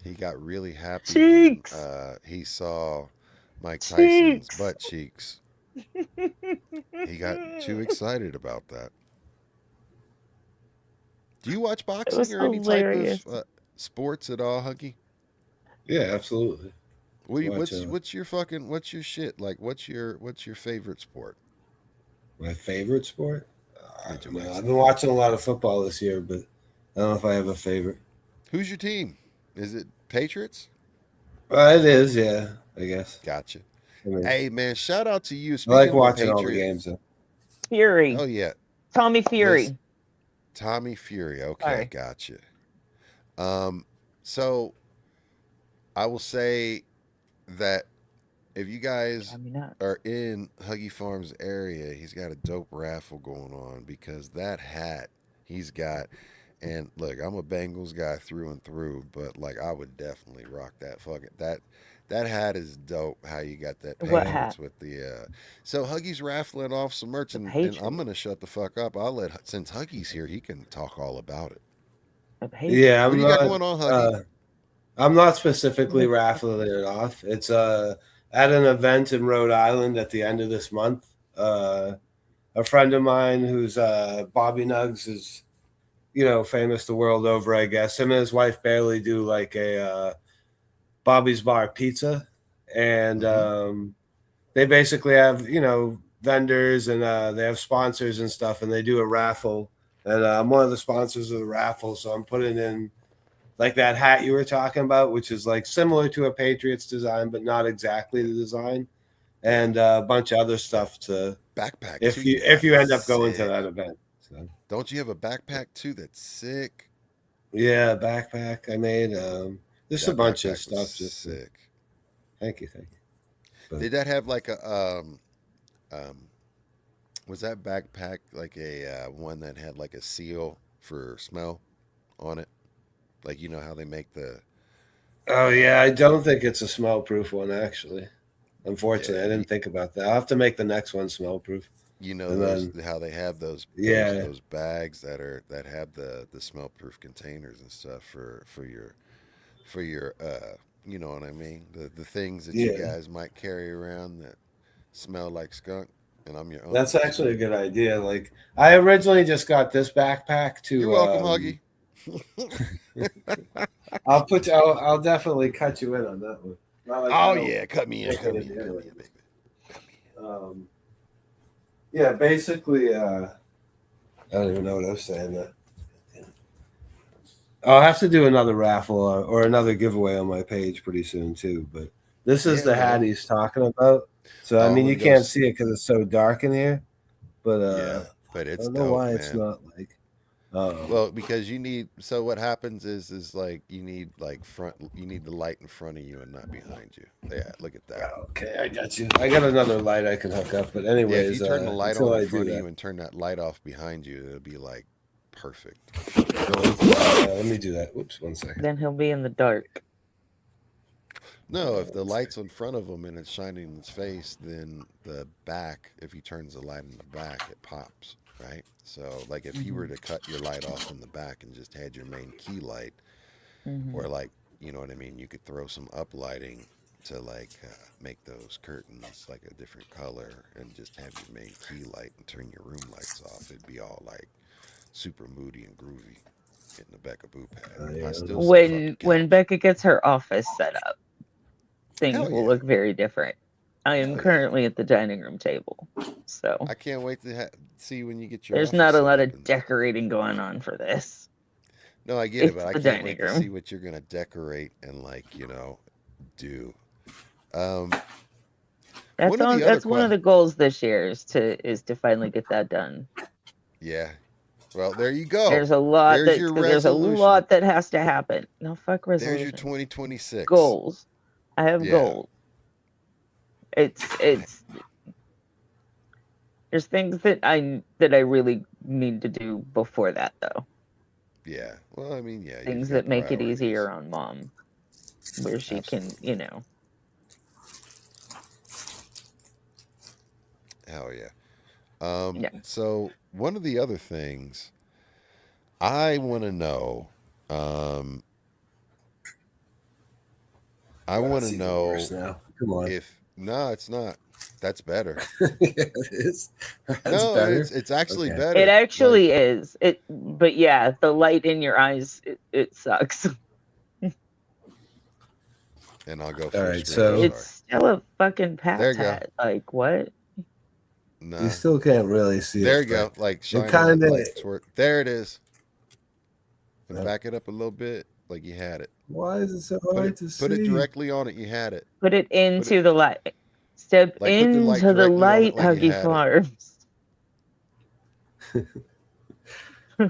He got really happy when Cheeks. he saw Mike Tyson's Cheeks. butt cheeks. He got too excited about that. Do you watch It boxing was or any type of hilarious. sports at all, Huggy? Yeah, absolutely. What do you, Watch what's your shit like? What's your favorite sport? my favorite sport. I Did you don't know. watch? I've been watching a lot of football this year, but I don't know if I have a favorite. Who's your team? Is it Patriots? It is, yeah. I guess. Gotcha. I mean, Hey man, shout out to you. I like Speaking of the watching all the Patriots, games. Though. Fury. oh yeah, Tommy listen, Fury. Tommy Fury. Okay, Sorry. gotcha. So I will say that if you guys I mean, not. are in Huggy Farms area, he's got a dope raffle going on because that hat he's got. And look, I'm a Bengals guy through and through, but like I would definitely rock that fucking that hat is dope. How you got that What hat? Patriots with the so Huggy's raffling off some merch, The and I'm Patriots. gonna shut the fuck up. I'll let since Huggy's here, he can talk all about it. The Patriots. Yeah, What do I'm you got not. going on, Huggy? I'm not specifically raffling it off. It's at an event in Rhode Island at the end of this month. A friend of mine who's Bobby Nugs is famous the world over. I guess him and his wife barely do like a Bobby's Bar pizza, and Mm-hmm. they basically have vendors and they have sponsors and stuff, and they do a raffle. And I'm one of the sponsors of the raffle, so I'm putting in like that hat you were talking about, which is like similar to a Patriots design, but not exactly the design, Yeah, and a bunch of other that stuff to backpack too if you you if got you is end up going to sick. that event. So, Don't you have a backpack too that's sick? yeah, backpack I made. Just a That bunch of backpack was stuff. Just sick. thank you. But Did that have like a um was that backpack like a one that had like a seal for smell on it? Like you know how they make the oh yeah, uh I don't think it's a smell proof one actually. Unfortunately, yeah, I didn't think about that. I'll have to make the next one smell proof. you know And those then how they have those yeah, bags that have the smell proof containers and stuff for your you know what I mean? The things that you yeah. guys might carry around that smell like skunk and I'm your That's uncle, actually a so good idea. Like I originally just got this backpack you're to welcome, Huggy. I'll definitely cut you in on that one. Not like I Oh don't yeah, cut me in, make cut it me in in, the cut other. me in, baby. Cut me Um yeah, basically I don't even know what I was saying there. I'll have to do another raffle or another giveaway on my page pretty soon too. But this in. is Yeah, the hat man. he's talking about. So I Oh, I'm mean, gonna you go. can't see it because it's so dark in here. But Yeah, but I it's don't know dope, why it's man. not like. Um, Well, because you need. So what happens is like you need like front. You need the light in front of you and not behind you. Yeah, look at that. okay, I got you. I got another light I can hook up. But Yeah, if you anyways, turn the light on until in I do front of that, you and turn that light off behind you, it'll be like perfect. let me do that. Whoops, 1 second. Then he'll be in the dark. No, if the 1 second. light's in front of him and it's shining in his face, then the back, if he turns the light in the back, it pops, right? So, like, if you were Hmm. to cut your light off in the back and just had your main key light, Hmm. or like, you know what I mean, you could throw some uplighting to like make those curtains like a different color and just have your main key light and turn your room lights off. It'd be all like super moody and groovy. Getting the Becca Boo pad. I Yeah, still say fuck the When couch. Becca gets her office set up, things Hell will yeah. look very different. I am Hell yeah. currently at the dining room table, so I can't wait to see when you get your there's office not a set lot up. of And decorating going on for this. no, I get it, It's but I the can't dining wait to see room. what you're gonna decorate and like do. Um, one of the other That's one of the goals this year is to finally get that done. yeah. Well, there you go. There's your There's a resolution. lot that has to happen. No, fuck There's your resolutions. 2026. Goals. I have Yeah. goals. It's there's things that I really need to do before that though. Yeah. Well, I mean, yeah, you've Things got that make it priorities. easier on mom. where she can, Absolutely. Hell yeah. yeah. So one of the other things I want to know, um, I want That's to even worse know now. Come on. if no, it's not. That's better. Yeah, it is. That's No, better. it's actually Okay. It better. Like, actually is. But yeah, the light in your eyes, it sucks. and I'll go All full right. screen. I'm So It's sorry. still a fucking There Pat's you go. hat. Like, what? you Nah. still can't really see There it, you but go. Like it shine kind that of. light toward. There it is. And back it up a little bit, like you had it. Why is it so Put it hard to put it see? directly on it. You had it. Put it Put it into the light. Step like put the light into the directly on it, light, like you Huggy had it. Farms.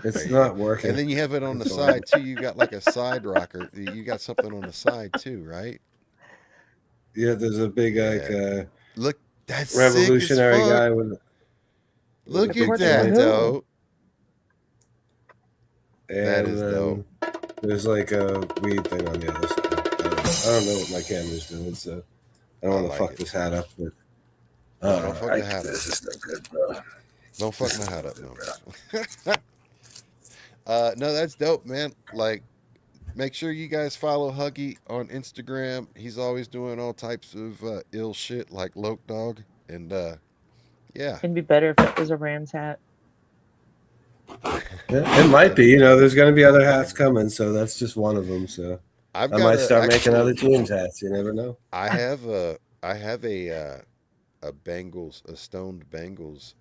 There It's you go. not And working. then you have it on the It's horrible. side too. You got like a side rocker. You got something on the side too, right? Yeah, there's a big like Yeah. Look, that's sick as revolutionary fuck. guy with a Look at big Support for that, joint, who? dope. That and is dope. then there's like a weed thing on the other side. I don't know what my camera's doing, so I don't I want to like fuck it. this hat up. But No, don't fuck the hat up. this is no good, bro. Don't fuck This my is hat no up. good, No, I'm bro. just. No, that's dope, man. Like, make sure you guys follow Huggy on Instagram. He's always doing all types of ill shit like Loke Dog. And yeah. It'd be better if it was a Rams hat. Yeah, it might be. There's going to be other hats coming, so that's just one of them. So I've I got might a start making actually other teams hats. You never know. I have a Bengals, a stoned Bengals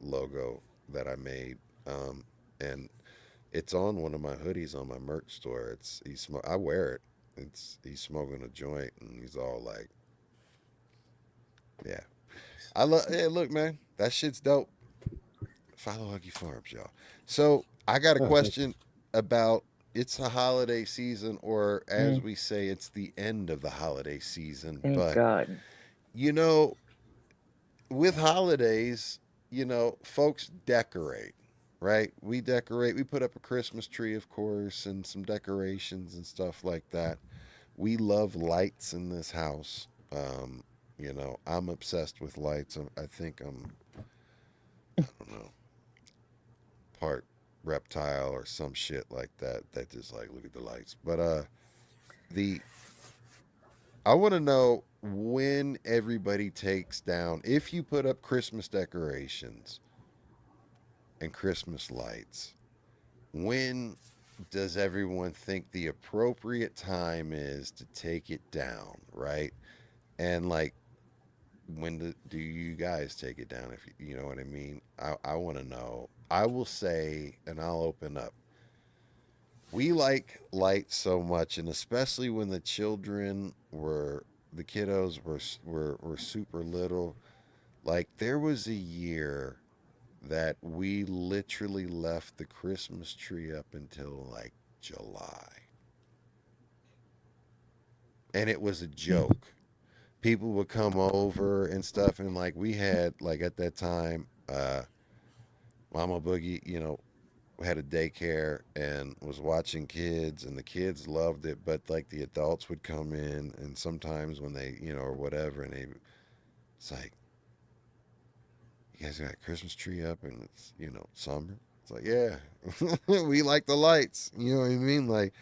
logo that I made, and it's on one of my hoodies on my merch store. I wear it. He's smoking a joint and he's all like, yeah. I love. Yeah, look, man, that shit's dope. Follow Huggy Farms, y'all. So I got a Oh, thank you. question about it's a holiday season, or as Mm, we say, it's the end of the holiday season. thank But God. you know, with holidays, folks decorate, right? We decorate. We put up a Christmas tree, of course, and some decorations and stuff like that. We love lights in this house. I'm obsessed with lights. I think I don't know, part reptile or some shit like that. That just like look at the lights. But the I want to know when everybody takes down. If you put up Christmas decorations and Christmas lights, when does everyone think the appropriate time is to take it down, right? And like, when do you guys take it down? If you know what I mean, I want to know. I will say, and I'll open up. We like lights so much, and especially when the kiddos were super little. Like there was a year that we literally left the Christmas tree up until like July. And it was a joke. People would come over and stuff, and like we had like at that time, Mama Boogie, had a daycare and was watching kids, and the kids loved it, but like the adults would come in, and sometimes when they, or whatever, and it's like, you guys got a Christmas tree up and it's, summer. It's like, yeah, we like the lights. You know what I mean? Like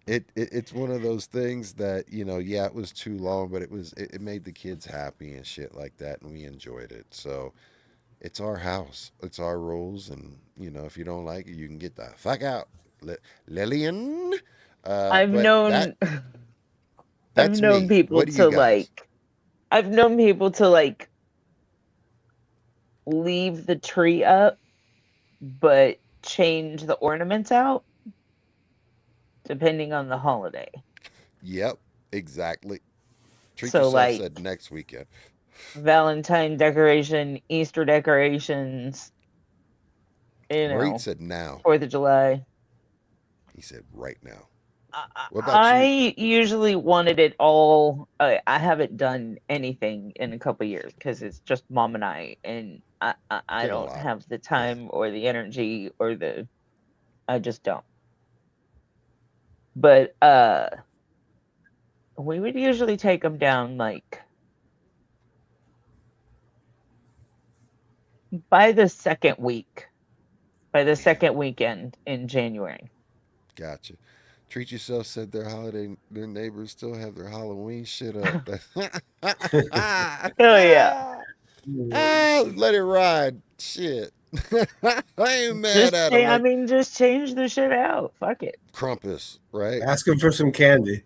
it's one of those things that, yeah, it was too long, but it made the kids happy and shit like that, and we enjoyed it. So it's our house, it's our rules, and if you don't like it, you can get the fuck out, Lillian. I've But known I've that's known me. people What do you to guys? leave the tree up but change the ornaments out depending on the holiday. Yep, exactly. Treat So yourself like said next weekend. Valentine decoration, Easter decorations, Marit said now. 4th of July. He said right now. I What about you? I usually wanted it all. I haven't done anything in a couple years because it's just mom and and I Been a don't lot. have the Yeah. time or the energy or I just don't. But We would usually take them down like by the second week, by the second weekend in January. Gotcha. Treat Yourself said their neighbors still have their Halloween shit up. Oh yeah. Let it ride. Shit. I ain't mad at them. Like Just change the shit out. Fuck it. Krampus, right? Ask him for some candy.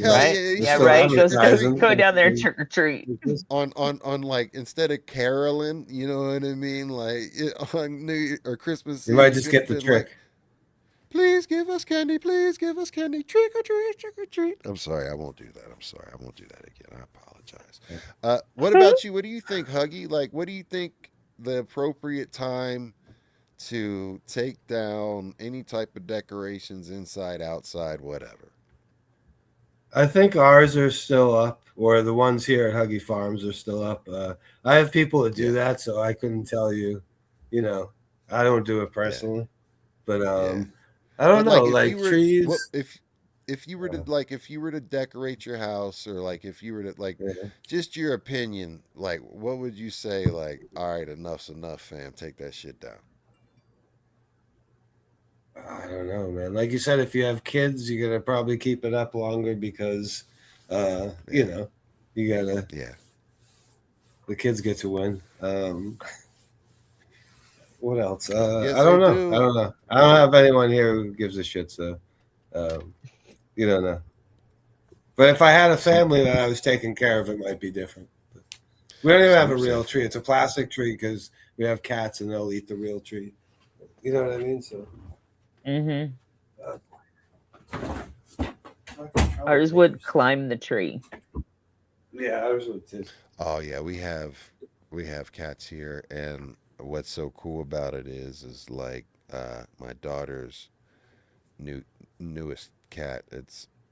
Hell Right? yeah, you They're Yeah, should still right. trick or treat advertising. Go down there trick or treat. on like instead of caroling, you know what I mean? Like on New Year or Christmas You Eve, might you just could get have the been trick. like, please give us candy, please give us candy, trick or treat, trick or treat. I'm sorry, I won't do that. I'm sorry, I won't do that again. I apologize. What about you? What do you think, Huggy? Like, what do you think the appropriate time to take down any type of decorations, inside, outside, whatever? I think ours are still up, or the ones here at Huggy Farms are still up. I have people that do Yeah, that, so I couldn't tell you. You know, I don't do it yeah, personally, but yeah. I don't But know, like, if you like were, what trees. if you were to Uh, like if you were to decorate your house, or like if you were to like, yeah, just your opinion, like what would you say? Like, all right, enough's enough, fam. Take that shit down. I don't know, man. Like you said, if you have kids, you're gonna probably keep it up longer because, you Yeah, know, you gotta yeah. the kids get to win. What else? Yes, I they don't know. I do. don't know. I don't have anyone here who gives a shit, so um, you don't know. But if I had a Snoop, family that I was taking care of, it might be different. But we don't even have a Snoop real said, tree. It's a plastic tree because we have cats and they'll eat the real tree. You know what I mean? So Mm-hmm. uh, Ours would climb the tree. yeah, ours would too. "Oh yeah, we have cats here, and what's so cool about it is like my daughter's new newest cat.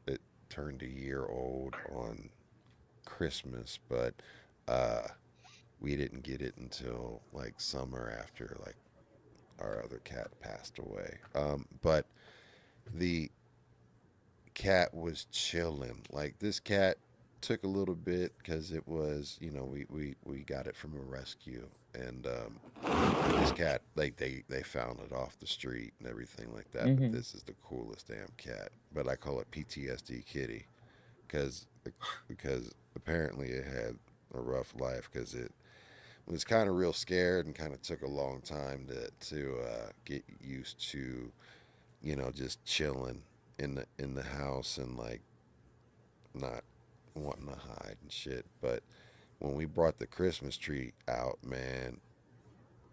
It turned a year old on Christmas, but uh, we didn't get it until like summer after like our other cat passed away. But the cat was chilling. Like this cat took a little bit because it was, we got it from a rescue, and this cat, like they found it off the street and everything like that. But Mm-hmm. this is the coolest damn cat. But I call it PTSD Kitty because because apparently it had a rough life because it was kind of real scared and kind of took a long time to get used to, just chilling in the house and like not wanting to hide and shit. But when we brought the Christmas tree out, man,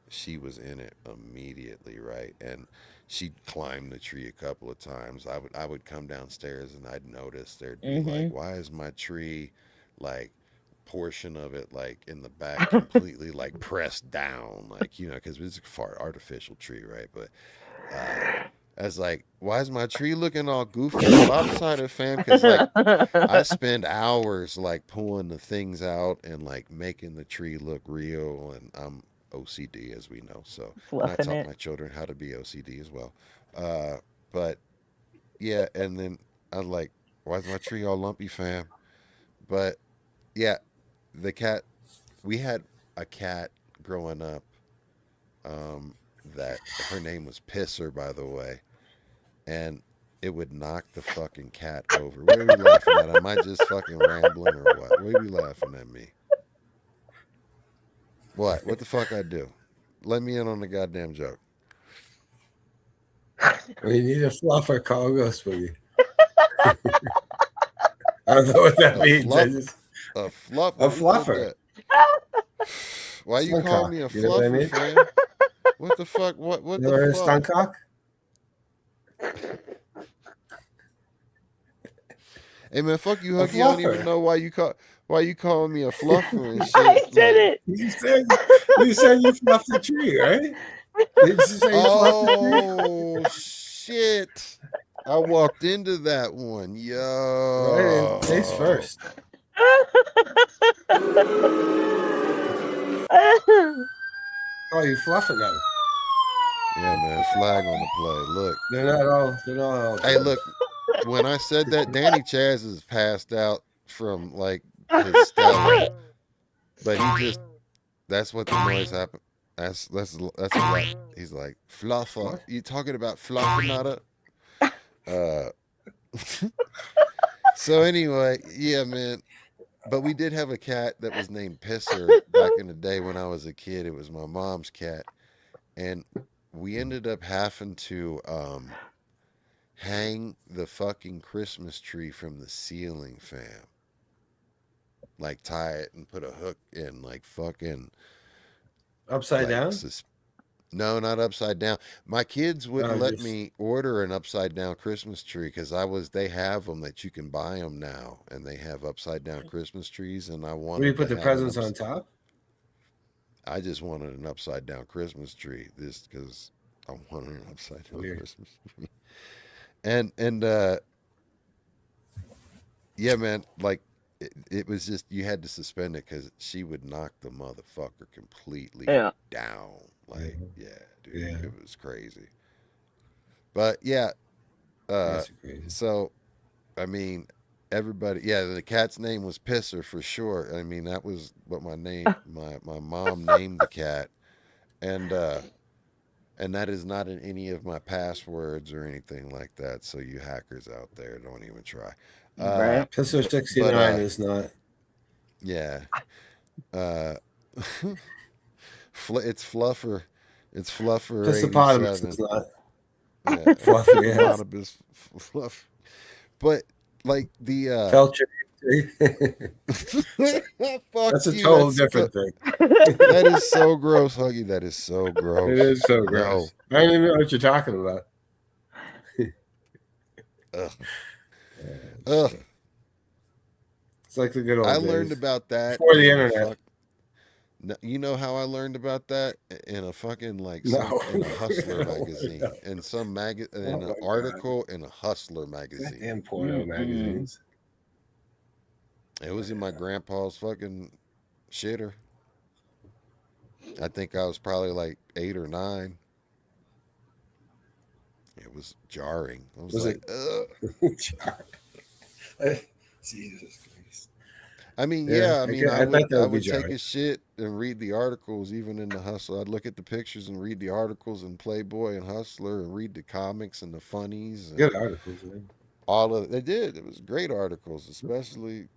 she was in it immediately, right? And she climbed the tree a couple of times. I would come downstairs and I'd notice there'd be like, Mm-hmm. why is my tree like portion of it like in the back completely like pressed down, like, because it's a far artificial tree, right? But uh as like, why is my tree looking all goofy and lopsided, fam? Because like I spend hours like pulling the things out and like making the tree look real, and I'm OCD, as we know. So, and I Fluffing taught it. my children how to be OCD as well. But yeah, and then I'm like, why is my tree all lumpy, fam? But yeah, the cat, we had a cat growing up, um, that her name was Pisser, by the way, and it would knock the fucking cat over. What are we laughing at? Am I just fucking rambling or what? What are you laughing at me? What? What the fuck I do? Let me in on the goddamn joke. We need a fluffer. Call Ghost Boogie. I don't know what that A means. I fluff, just a fluffer. a Who said fluffer. that? Why you Stunt call cock. me a You know what I fluffer, mean? fam? What the fuck? What You the know what a fuck? stunt cock? Hey man, fuck you, A Huggy. I don't even fluffer. know why you calling me a fluffer and I shit. did Like, it. You said you fluffed the tree, right? Did you say you fluffed the tree? oh shit. I walked into that one. Right. Face Yo. first. Oh, you fluffing them. Yeah, man. Flag on the play. Look. They're not all Hey, teams. look. when I said that, Danny Chaz is passed out from like his Stella, but he just that's what the noise happened. That's a lot. He's like fluffer. What? You talking about fluffer? Uh, so anyway, yeah, man. But we did have a cat that was named Pisser back in the day when I was a kid. It was my mom's cat, and we ended up having to hang the fucking Christmas tree from the ceiling, fam. Like tie it and put a hook in, like fucking Upside like down? no, not upside down. My kids wouldn't No, let just me order an upside down Christmas tree because they have them that you can buy them now, and they have upside down Christmas trees, and I where do you wanted put to the have presents on top? I just wanted an upside down Christmas tree, this because I wanted an upside down Weird. Christmas tree, and yeah, man, like it was just you had to suspend it because she would knock the motherfucker completely Yeah. down. Like, Yeah. yeah, dude, Yeah. it was crazy. But yeah, uh, That's crazy. so I mean, everybody, yeah, the cat's name was Pisser for sure. I mean, that was what my mom named the cat, and that is not in any of my passwords or anything like that. So you hackers out there, don't even try. Uh, Right. Pistol but 69 is not. yeah, uh, it's Fluffer. It's Fluffer Pistopotamus 87. is not. Yeah, Fluffy ass. Hippopotamus Fluff. But like the Felcher. fuck That's a you. total different thing. That is so gross, Huggy. That is so It gross. is so No. gross. I don't even know what you're talking about. Ugh. Ugh. It's like the good old I days. learned about that Before the in a internet. fuck. You know how I learned about that in a fucking like No. in a Hustler No. magazine, in some in Oh an my article in a Hustler magazine. Goddamn porno magazines. It was in my grandpa's fucking shitter. I think I was probably like 8 or 9. It was jarring. I was Was like, it? ugh. Jesus Christ. I mean, Yeah, yeah. I mean, I thought that I would be would take jarring. his shit and read the articles, even in the Hustler. I'd look at the pictures and read the articles in Playboy and Hustler, and read the comics and the funnies and Good articles, man. all of. They did. It was great articles, especially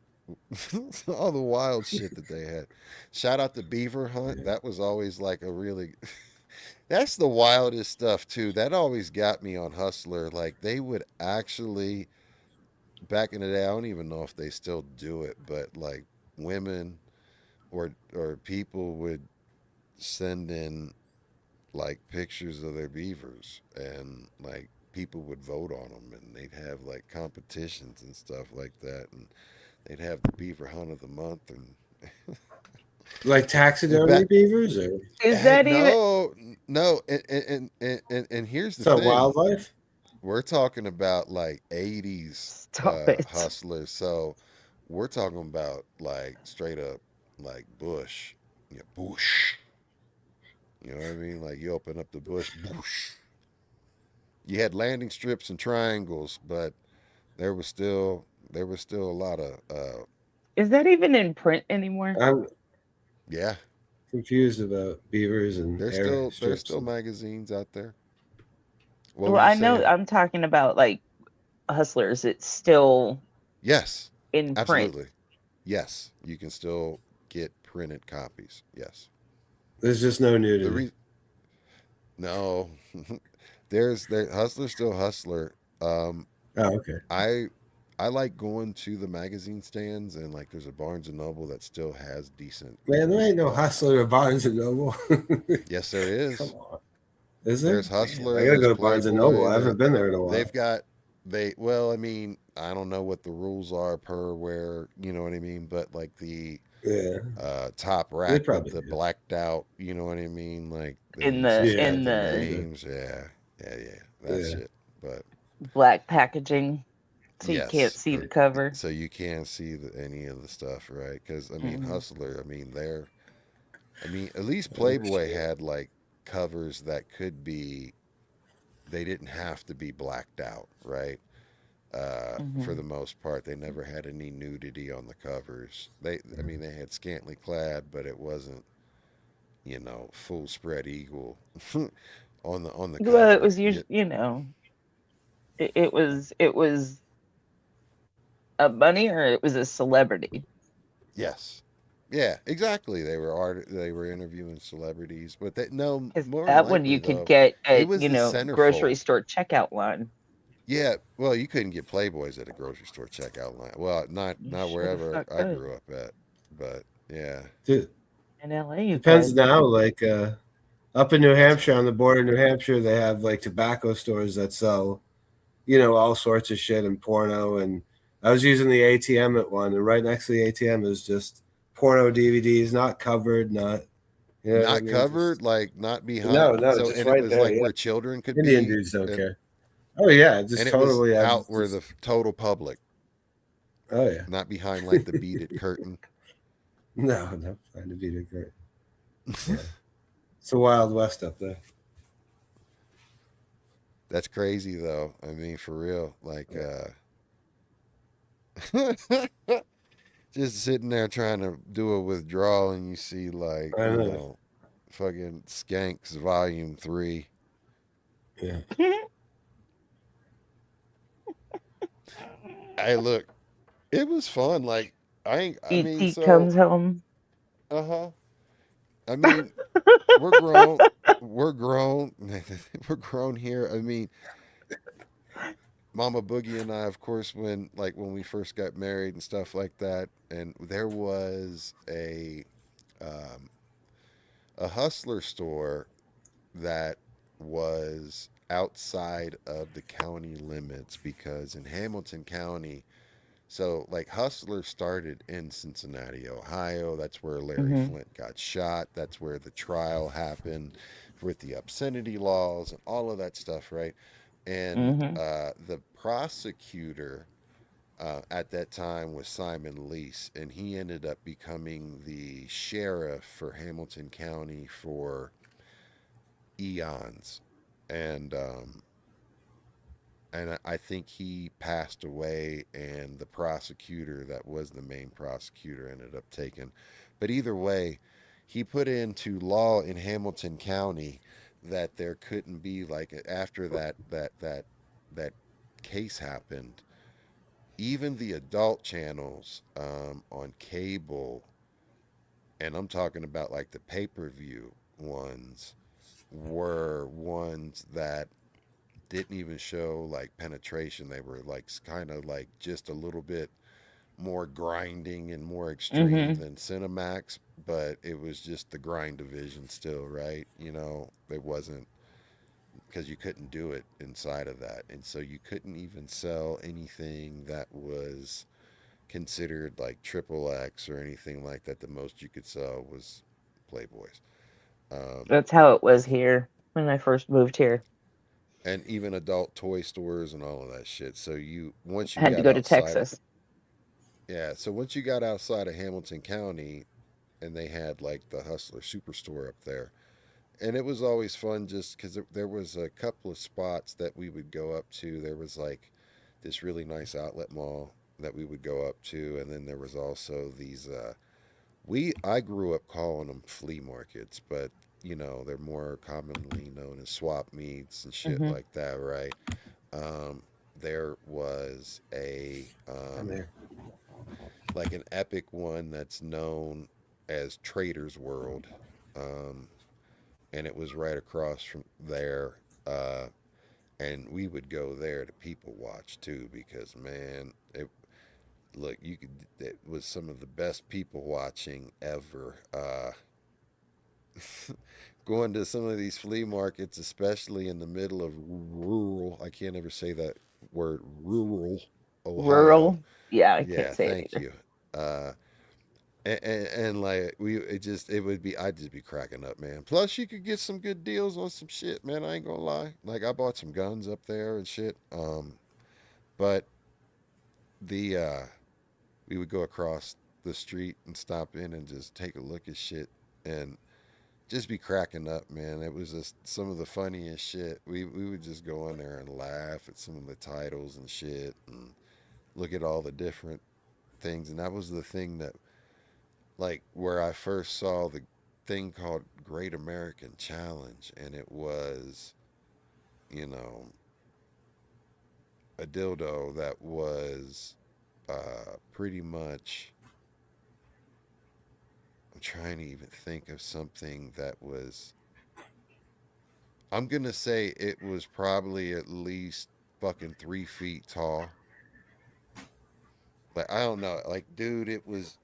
all the wild shit that they had. Shout out to Beaver Hunt. Yeah. That was always like a really. That's the wildest stuff too. That always got me on Hustler. Like they would actually back in the day. I don't even know if they still do it, but like women or people would send in like pictures of their beavers, and like people would vote on them, and they'd have like competitions and stuff like that, and they'd have the beaver hunt of the month Like and taxidermy back beavers, or Is that even? no and here's the so thing. wildlife? We're talking about like 80s Stop it. hustlers. So we're talking about like straight up like bush. Yeah, bush. You know what I mean? Like you open up the bush, bush. You had landing strips and triangles, but there was still a lot of Is that even in print anymore? I'm yeah. confused about beavers and air There's strips. still magazines out there. What Well, were you I know saying? I'm talking about like Hustlers. It's still Yes, in print. absolutely. Yes, you can still get printed copies. Yes. There's just no The nudity. no, there hustler still hustler. Oh, okay. I I like going to the magazine stands, and like there's a Barnes and Noble that still has decent. Man, there ain't no uh, Hustler or Barnes and Noble. yes, there Come is. on. Is there? There's Damn, I Hustler. gotta There's go to Barnes and Noble. Playboy. I haven't been there in a while. They've got well, I mean, I don't know what the rules are per where you know what I mean, but like the Yeah, top they rack with probably the do. blacked out, you know what I mean, like In it's the just Yeah, got in the the names. Yeah, that yeah. shit. But black packaging, so you can't yes, see the cover. so you can't see any of the stuff, right? Because I mean, Mhm. Hustler. I mean, at least Oh, Playboy shit. had like covers that could be. They didn't have to be blacked out, right? For Mhm. the most part, they never had any nudity on the covers. I mean, they had scantily clad, but it wasn't, full spread eagle on the Well, it cover. was usually, it was a bunny or it was a celebrity. Yes, yeah, exactly. They were interviewing celebrities, but no, Because more than that one likely you could though, get it at, was the grocery centerfold. store checkout line. Yeah, well, you couldn't get Playboys at a grocery store checkout line. Well, You not sure the wherever fuck I could. grew up at, but yeah. Dude, In LA, you depends could. now. Like up in New What's Hampshire, on the border of New Hampshire, they have like tobacco stores that sell, all sorts of shit and porno. And I was using the ATM at one, and right next to the ATM is just porno DVDs, not covered, not, you know what I not mean? Just covered, like not behind. no, no, So, just and it right was there. like Yeah, where children could Indian be, dudes don't and care. Oh yeah, and just it was totally. I out was where the just. total public, Oh yeah. not behind like the beaded curtain. No, no, trying to beat it great. Yeah, it's the Wild West up there. That's crazy though. I mean, for real. Like, Yeah, just sitting there trying to do a withdrawal, and you see like, I know. fucking Skanks Volume 3. Yeah, Hey, look, it was fun. Like, I mean, ET so, comes home. uh huh. I mean, we're grown. We're grown. We're grown here. I mean, Mama Boogie and I, of course, when we first got married and stuff like that, and there was um, a hustler store that was outside of the county limits because in Hamilton County, so like Hustler started in Cincinnati, Ohio. That's where Larry Hmm. Flint got shot. That's where the trial happened with the obscenity laws and all of that stuff, right? And Hmm. the prosecutor at that time was Simon Lease, and he ended up becoming the sheriff for Hamilton County for eons. And I think he passed away, and the prosecutor that was the main prosecutor ended up taking. But either way, he put into law in Hamilton County that there couldn't be like after that case happened. Even the adult channels on cable, and I'm talking about like the pay per view ones, were ones that didn't even show like penetration. They were like kind of like just a little bit more grinding and more extreme Hmm. than Cinemax, but it was just the grind division still, right? It wasn't because you couldn't do it inside of that. And so you couldn't even sell anything that was considered like triple X or anything like that. The most you could sell was Playboys. Um, That's how it was here when I first moved here. and even adult toy stores and all of that shit. So once I you had to got go to outside of Texas. yeah, so once you got outside of Hamilton County, and they had like the Hustler Superstore up there, and it was always fun just because there was a couple of spots that we would go up to. There was like this really nice outlet mall that we would go up to, and then there was also these. I grew up calling them flea markets, but they're more commonly known as swap meets and shit Hmm. like that, right? There was I'm here. like an epic one that's known as Trader's World, um, and it was right across from there. And we would go there to people watch too because man, it was some of the best people watching ever. Going to some of these flea markets, especially in the middle of rural, I can't ever say that word, rural Ohio. Rural. Yeah, I can't Yeah, say it thank either. you. Uh, and like it would be I'd just be cracking up, man. Plus you could get some good deals on some shit, man. I ain't gonna lie. Like I bought some guns up there and shit. But the we would go across the street and stop in and just take a look at shit, and just be cracking up, man. It was just some of the funniest shit. We would just go in there and laugh at some of the titles and shit, and look at all the different things. And that was the thing that, like, where I first saw the thing called Great American Challenge, and it was, you know, a dildo that was pretty much. I'm trying to even think of something that was. I'm gonna say it was probably at least fucking 3 feet tall. Like I don't know, like dude, it was.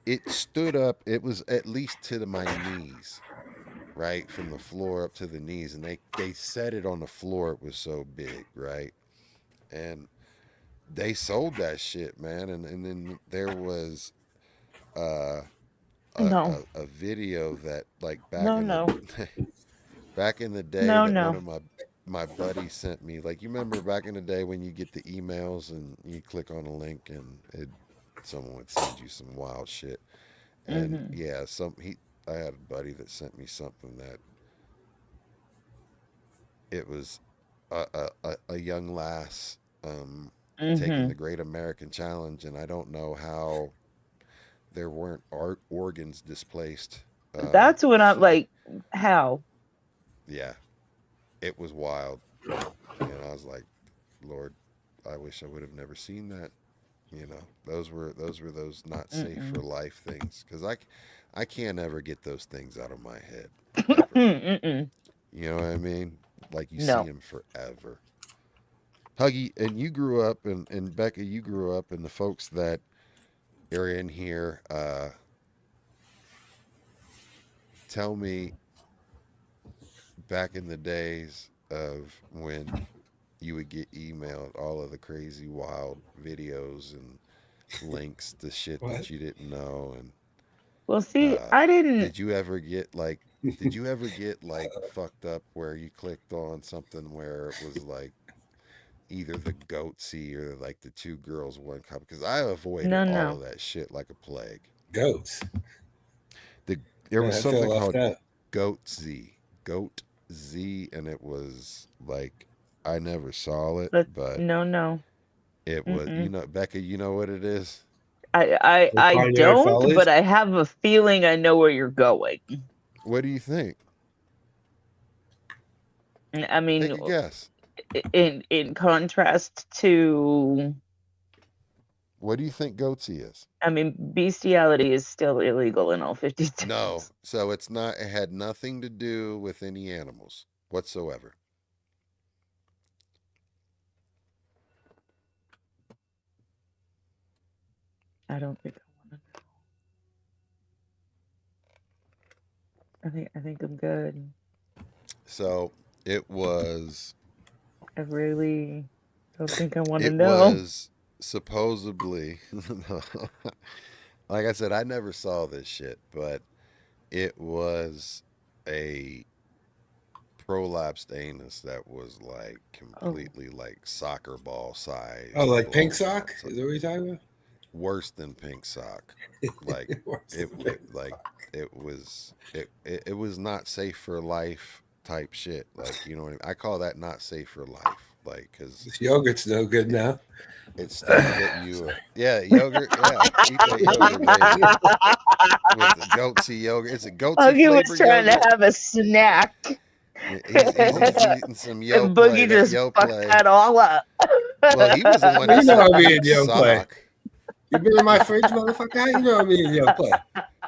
It stood up. It was at least to my knees, right, from the floor up to the knees, and they set it on the floor. It was so big, right, and they sold that shit, man. And then there was uh, No, a video that like no, no, back in the day no, that one no. of my buddies sent me. Like you remember back in the day when you get the emails and you click on a link and someone would send you some wild shit. And Mhm, yeah, I had a buddy that sent me something that it was a young lass taking the mhm. Great American Challenge, and I don't know how there weren't organs displaced. Um, That's what I'm like. How? yeah, it was wild, and I was like, Lord, I wish I would have never seen that. You know, those were those not safe for Mm-mm. life things because I can't ever get those things out of my head ever. Mm-mm. You know what I mean? Like you see No, them forever. Huggy, and you grew up, and Becca, you grew up, and the folks that are in here, tell me back in the days of when you would get emailed all of the crazy, wild videos and links to shit What? that you didn't know, and well, see, uh, I didn't. did you ever get like, did you ever get like fucked up where you clicked on something where it was like either the goatsy or like the two girls one cup? Because I avoided No, all no. of that shit like a plague. Goats. The There was Man, I feel something left called out. Goat Z, Goat Z, and it was like I never saw it, But but no, no. it was, you Mm-mm. know, Becca, you know what it is? I Pioneer don't, but Follies. I have a feeling I know where you're going. What do you think? I Take mean, a guess. in contrast to, What do you think Goatsy is? I mean, bestiality is still illegal in all 50 No, states. so it's not. It had nothing to do with any animals whatsoever. I don't think I want to. I think I'm good. So it was. I really don't think I want to It know. was supposedly. Like I said, I never saw this shit, but it was a prolapsed anus that was like Oh, completely like soccer ball Oh, size like Pink blown Sock? out. So Is that what you're talking worse than pink sock. Like about? Worse it, than it Pink like Sock. it was not safe for life type shit. Like you know what I mean? I call that not safe for life. Like because This yogurt's no good now. it's stuff that yeah, yogurt, yeah, eat that yogurt, baby, with the goatsy yogurt. It's a goatsy Huggy was flavored trying to yogurt. have a snack. He's eating some Yo And Play. Boogie That just Yo fucked Play. that all up. Well, he was the one Well, that you know sent I'm me eating that Yo Play. sock. You been in my fridge, motherfucker? How you know I'm eating Yo Play?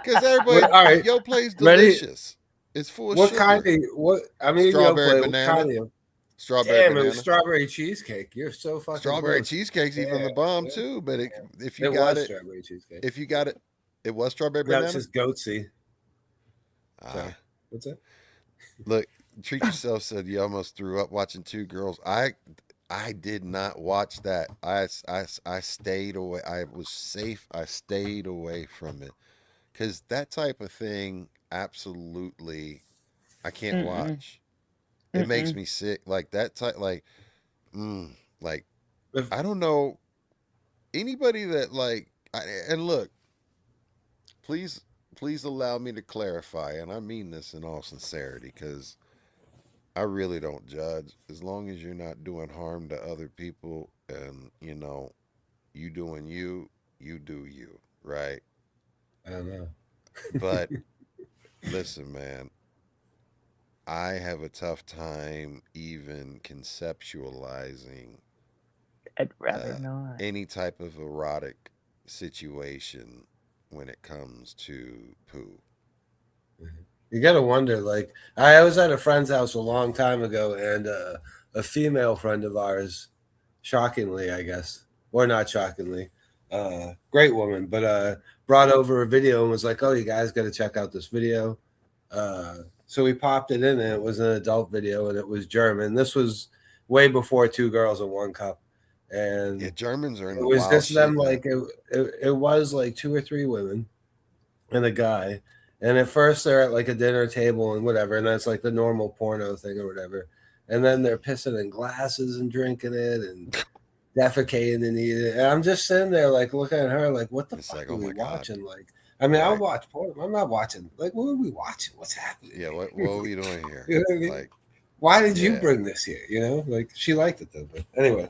Because everybody, What? All right, Yo Play's ready? delicious. It's full of What kind sugar. of what? I'm eating Yo Strawberry Play. What kind banana. of? Strawberry Damn, it was banana. strawberry cheesecake. You're so fucking Strawberry close. cheesecake's Yeah, even the bomb yeah, too. But yeah. if you It got was it, strawberry cheesecake. if you got it, it was strawberry No, it's banana. just goatsy. Sorry. Ah, What's that? look, treat yourself. Said you almost threw up watching two girls. I did not watch that. I stayed away. I was safe. I stayed away from it because that type of thing absolutely I can't Mm-mm, watch. It makes mm-mm. me sick. Like that type. Mm, like If, I don't know anybody that like. And look, please please allow me to clarify, and I mean this in all sincerity, because I really don't judge. As long as you're not doing harm to other people, and you doing you, you do you, right? I don't know. But listen, man, I have a tough time even conceptualizing I'd rather uh, not. any type of erotic situation when it comes to poo. You gotta wonder. Like I was at a friend's house a long time ago, and a female friend of ours, shockingly, I guess, or not shockingly, great woman, but brought over a video and was like, "Oh, you guys got to check out this video." So we popped it in, and it was an adult video, and it was German. This was way before Two Girls in One Cup, Yeah, and Germans are it into was wild just them. shit, man. Like it was like two or three women and a guy. And at first they're at like a dinner table and whatever, and that's like the normal porno thing or whatever. And then they're pissing in glasses and drinking it and defecating and eating it. And I'm just sitting there like looking at her like, what the It's fuck like, are oh we my god, watching? Like, I mean, I'll right? watch porn. I'm not watching. Like, what are we watching? What's happening Yeah, what here? what are we doing here? You know what I mean? Like, Why did you yeah, bring this here? You know, like she liked it though. But anyway,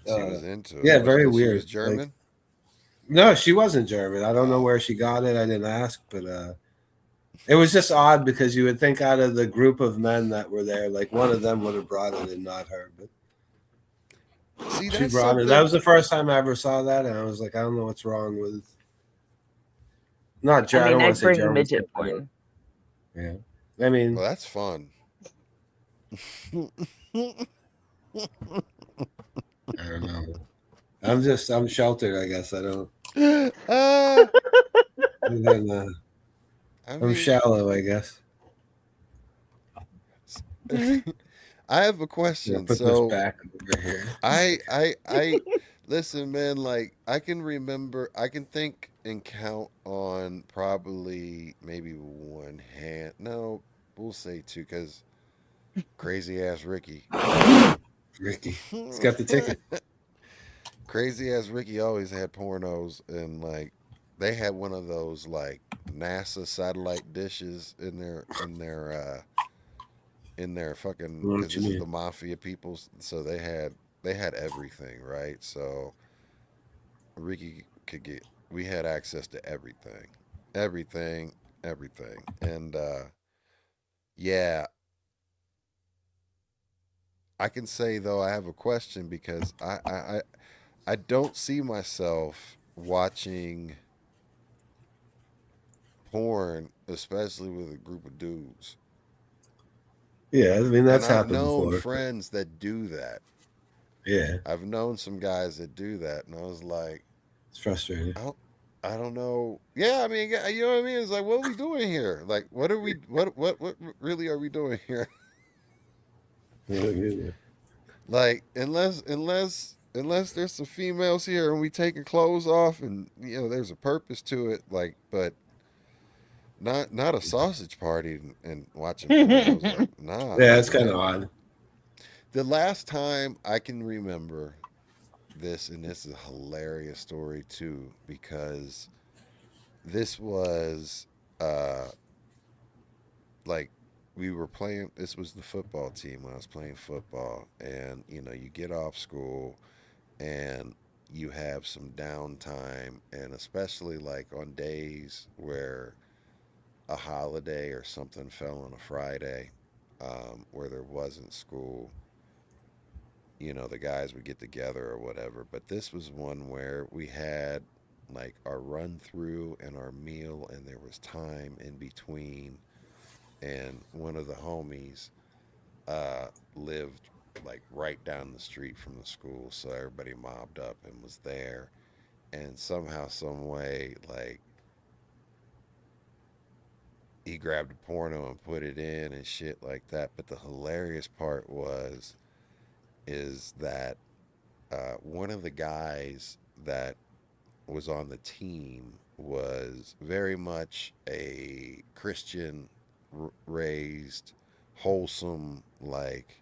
she was into it. yeah, What? very And she was weird. Like, German. no, she wasn't German. I don't know Oh, where she got it. I didn't ask, but it was just odd because you would think out of the group of men that were there, like one of them would have brought it and not her. But see, she that's brought it. That something. was the first time I ever saw that, and I was like, I don't know what's wrong with not. I I mean, don't want I'd to say bring German midget people, but porn. yeah. I mean, Well, that's fun. I don't know. I'm sheltered. I guess I don't. uh, Then, I I'm mean, shallow. I guess. I have a Yeah. question. Put this So back over here. I listen, man. Like I can remember, I can think and count on probably maybe one hand. No, we'll say two, because crazy ass Ricky. Ricky, he's got the ticket. Crazy ass Ricky always had pornos, and like they had one of those like NASA satellite dishes in their fucking, What because you this is the mean? mafia people, so they had everything, right? So Ricky could get we had access to everything, everything, everything, and yeah, I can say though I have a question, because I don't see myself watching porn, especially with a group of dudes. Yeah, I mean And that's I've happened known before. friends that do that. Yeah, I've known some guys that do that, and I was like, it's frustrating. I don't, I don't know. Yeah, I mean, you know what I mean? It's like, what are we doing here? Like, what are we? What really are we doing here? Yeah. Like, unless there's some females here and we taking clothes off, and there's a purpose to it. Like, but not a sausage party and watching pornos. Like, nah, Yeah, it's kind of man. odd. The last time I can remember this, and this is a hilarious story too, because this was uh like we were playing. This was the football team when I was playing football, and you get off school and you have some downtime, and especially like on days where a holiday or something fell on a Friday, where there wasn't school, the guys would get together or whatever. But this was one where we had like our run through and our meal, and there was time in between. And one of the homies lived like right down the street from the school, so everybody mobbed up and was there. And somehow, some way, like he grabbed a porno and put it in and shit like that. But the hilarious part is that one of the guys that was on the team was very much a Christian raised, wholesome, like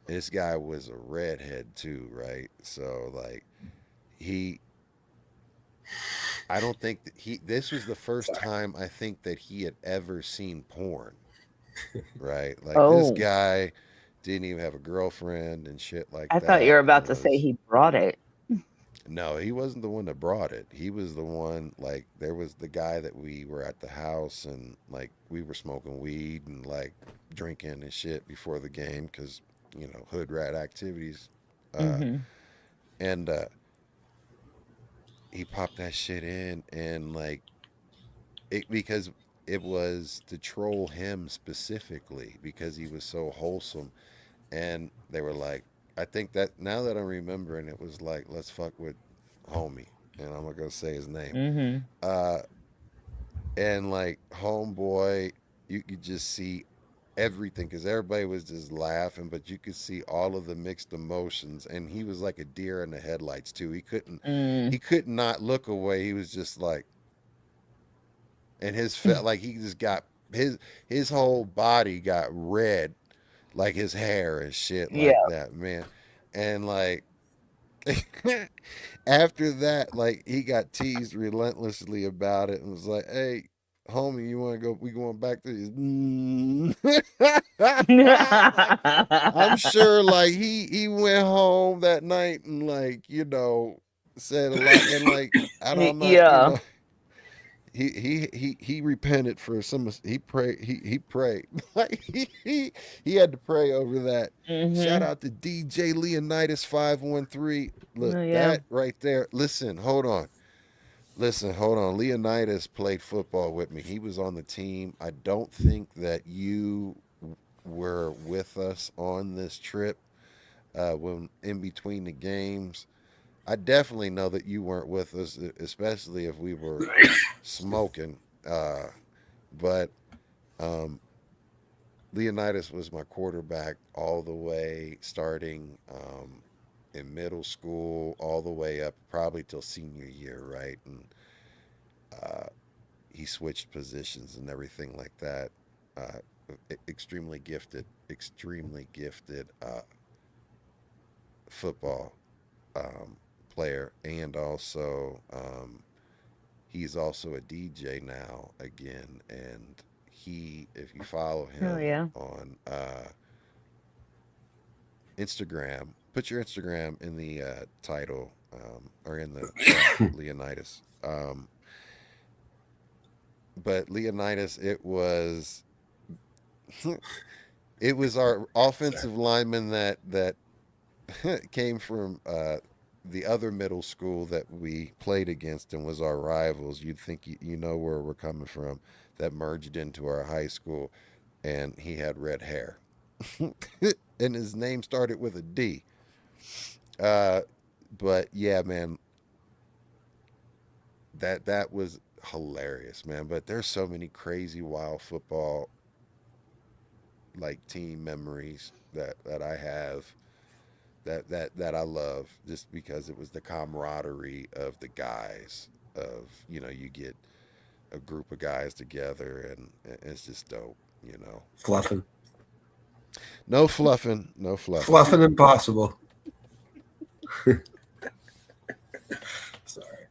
this guy was a redhead too, right? So like he I don't think that this was the first time I think that he had ever seen porn, right? Like this Oh, guy didn't even have a girlfriend and shit like I thought you that, were and about to say was he brought it. no, he wasn't the one that brought it. He was the one, like, there was the guy that we were at the house and, like, we were smoking weed and, like, drinking and shit before the game because, hood rat activities. Uh, Mhm. and he popped that shit in and, like, because it was to troll him specifically because he was so wholesome. And they were like, I think that now that I'm remembering, it was like, let's fuck with homie. And I'm not going to say his name. Mhm. Uh, and like homeboy, you could just see everything because everybody was just laughing, but you could see all of the mixed emotions. And he was like a deer in the headlights too. He Mm. could not look away. He was just like, and like he just got his whole body got red, like his hair and shit like Yeah. that, man. And like after that, like he got teased relentlessly about it and was like, "Hey, homie, you want to go? We going back to this?" Like, I'm sure, like he went home that night and like said a lot and like I'm not Yeah. he repented for some. He prayed. He prayed. Like he had to pray over that. Shout Mhm. out to DJ Leonidas 513. Look, Oh, yeah. that right there. Listen, hold on. Listen, hold on. Leonidas played football with me. He was on the team. I don't think that you were with us on this trip when in between the games. I definitely know that you weren't with us, especially if we were smoking. But um, Leonidas was my quarterback all the way starting in middle school, all the way up probably till senior year, right? And uh, he switched positions and everything like that. Uh, extremely gifted football player, and also he's also a DJ now again, and if you follow Oh, him yeah. on Instagram, put your Instagram in the title or in the chat, Leonidas. But Leonidas, it was our Sorry. offensive lineman that came from the other middle school that we played against and was our rivals. You'd think you know where we're coming from. That merged into our high school, and he had red hair, and his name started with a D. Uh, but yeah, man, that was hilarious, man. But there's so many crazy wild football like team memories that I have that I love just because it was the camaraderie of the guys of you get a group of guys together and it's just dope, Fluffing. No fluffing, no fluffing. Fluffing impossible. Sorry.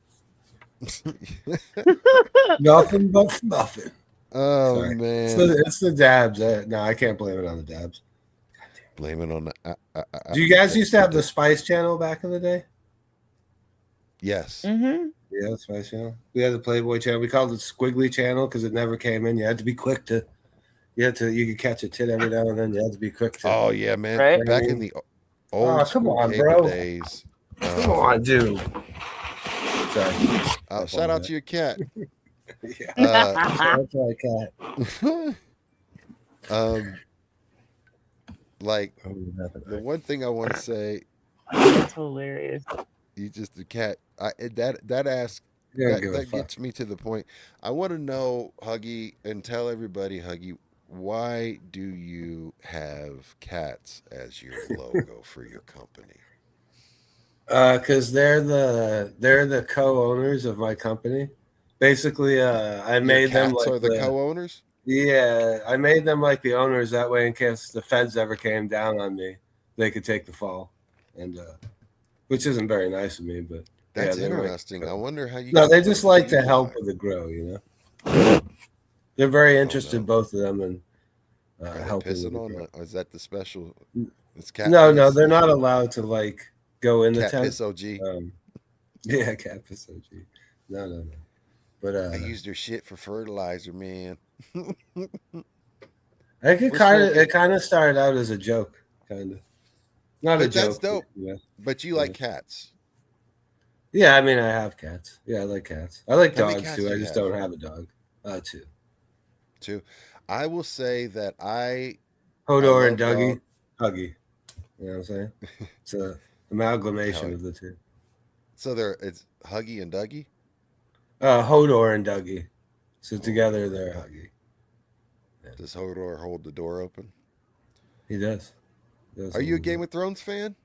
Nothing but fluffing. Oh Sorry. man, It's the dabs. No, I can't blame it on the dabs. blame it on the Do you guys used to have the Spice Channel back in the day? yes. Mhm. Yeah, the Spice Channel. We had the Playboy Channel. We called it Squiggly Channel because it never came in. You had to be quick to. You could catch a tit every now and then. You had to be quick to. Oh yeah, man, Right? You know what I back in mean? the Oh, old come school on, cable bro. days. Come on, dude. Sorry. Shout out to your cat. Yeah. uh That's my cat. um like Oh, what happened? the one thing I want to say, That's hilarious. you just the cat. That ask You don't give a that fuck. gets me to the point. I want to know, Huggy, and tell everybody, Huggy, why do you have cats as your logo for your company? Because they're the co-owners of my company. Basically, I Your made them cats like are the co-owners. I made them like the owners that way in case the feds ever came down on me, they could take the fall, and which isn't very nice of me, but That's they don't like interesting. to I grow. wonder how you No, can they put a just like to feed help line. with the grow. They're very Oh interested, no. both of them, in Are they helping with pissing the on grow. the? Is that the special? It's cat No, no, piss. they're not allowed to like go in the Cat tent. piss OG. Yeah, cat piss OG. No, no, no. But I used their shit for fertilizer, man. I think We're it smoking, kind of started out as a joke, kind of. Not a but that's joke, but dope. But you yeah. like cats. Yeah, I mean, I have cats. Yeah, I like cats. I like How many dogs cats too. do I you just have? don't have a dog. Two. Two. I will say that I Hodor and love Dougie. dog. Huggy. You know what I'm saying? It's a amalgamation Hell, of the two. so it's Huggy and Dougie. Hodor and Dougie. So together Hodor and they're Dougie. Huggy. Yeah. Does Hodor hold the door open? He does. He does Are you a hold it Game up. of Thrones fan?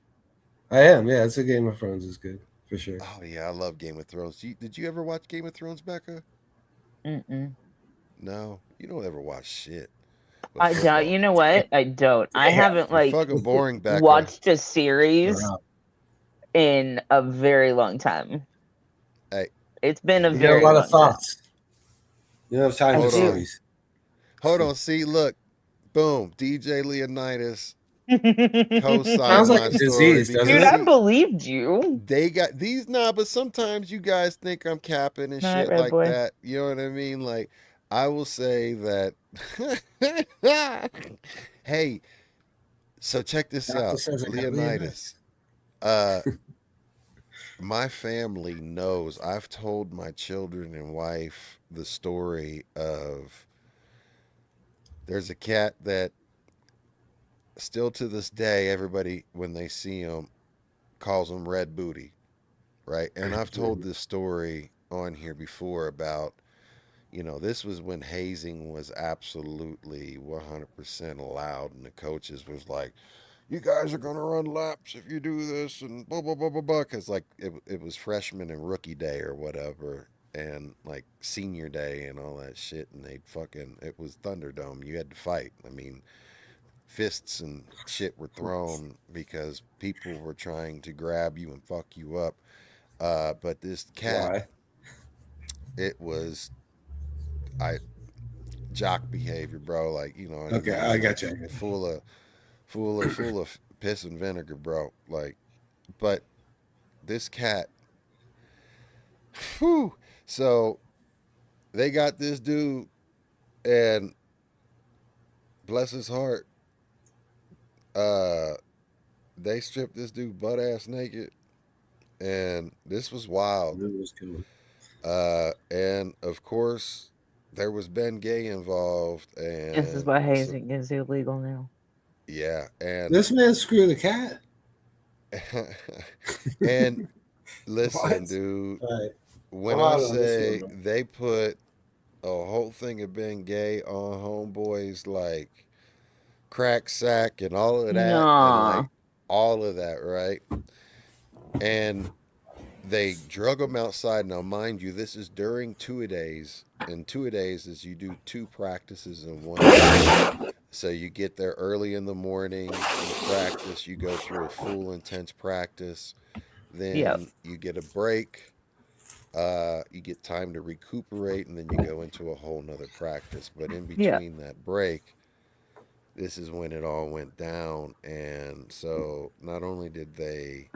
I am. Yeah, it's a Game of Thrones is good for sure. Oh yeah, I love Game of Thrones. Did you ever watch Game of Thrones, Becca? Mm-mm. No, you don't ever watch shit but I don't. football. You know what? I don't. I Yeah. haven't You're like fucking boring, Becca. watched a series Wow. in a very long time. Hey, It's been a You got a very lot of long time. thoughts. You don't have time I for hold on, do. series. hold on. See, look, boom. DJ Leonidas co-signed Sounds like my a story disease, doesn't Dude, because it? I see, believed you. they got these nah, but sometimes you guys think I'm capping and Night, shit Red like Boy. that. You know what I mean? Like, I will say that. Hey, so check this Doctor out, says I got Leonidas. Leonidas. Uh, my family knows. I've told my children and wife the story of there's a cat that still to this day everybody when they see him calls him Red Booty, right? And I've told this story on here before about this was when hazing was absolutely 100% allowed, and the coaches was like, "You guys are gonna run laps if you do this," and blah blah blah blah blah. Because like it was freshman and rookie day or whatever, and like senior day and all that shit, and it was Thunderdome. You had to fight. I mean, fists and shit were thrown because people were trying to grab you and fuck you up. But this cat, Why? it was I jock behavior, bro. Like you know what I Okay, mean. I Like got you. I got you. full of piss and vinegar, bro. Like, but this cat, whew. So they got this dude, and bless his heart, uh, they stripped this dude butt ass naked, and this was wild. It was cool. And of course, there was Ben Gay involved, This is and why so hazing is illegal now. yeah, and This man screwed the cat. and What? listen, dude, All right, when I'm I out on this one, say bro. they put a whole thing of Ben Gay on homeboys like crack sack and all of that, and Nah. like all of that, right? And they drug them outside. Now, mind you, this is during two a days, and two a days is you do two practices in one day. So you get there early in the morning, you practice, you go through a full intense practice, Yep. then you get a break, you get time to recuperate, and then you go into a whole nother practice. But in Yep. between that break, this is when it all went down. And so not only did they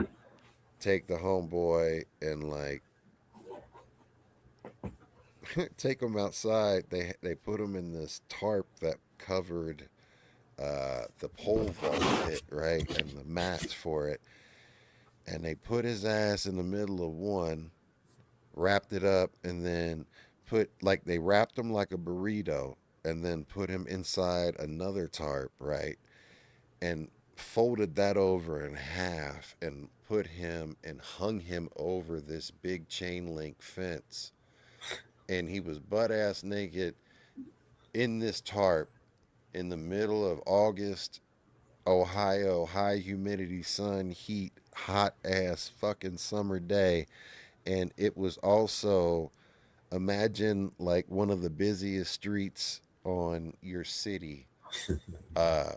take the homeboy and like take him outside, they put him in this tarp that covered the pole vault pit, right, and the mats for it, and they put his ass in the middle of one, wrapped it up, and then put like they wrapped him like a burrito, and then put him inside another tarp, right, and folded that over in half and put him and hung him over this big chain link fence, and he was butt ass naked in this tarp in the middle of August, Ohio, high humidity, sun, heat, hot ass fucking summer day. And it was also, imagine like one of the busiest streets on your city. Uh,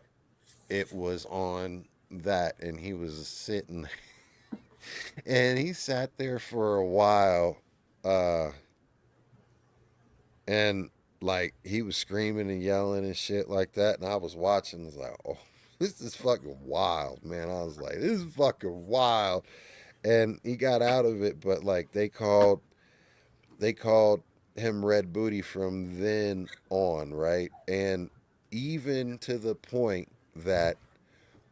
it was on that, and he was sitting. And he sat there for a while, uh, and like he was screaming and yelling and shit like that. And I was watching, I was like, oh, this is fucking wild, man. I was like, this is fucking wild. And he got out of it, but like they called him Red Booty from then on, right? And even to the point that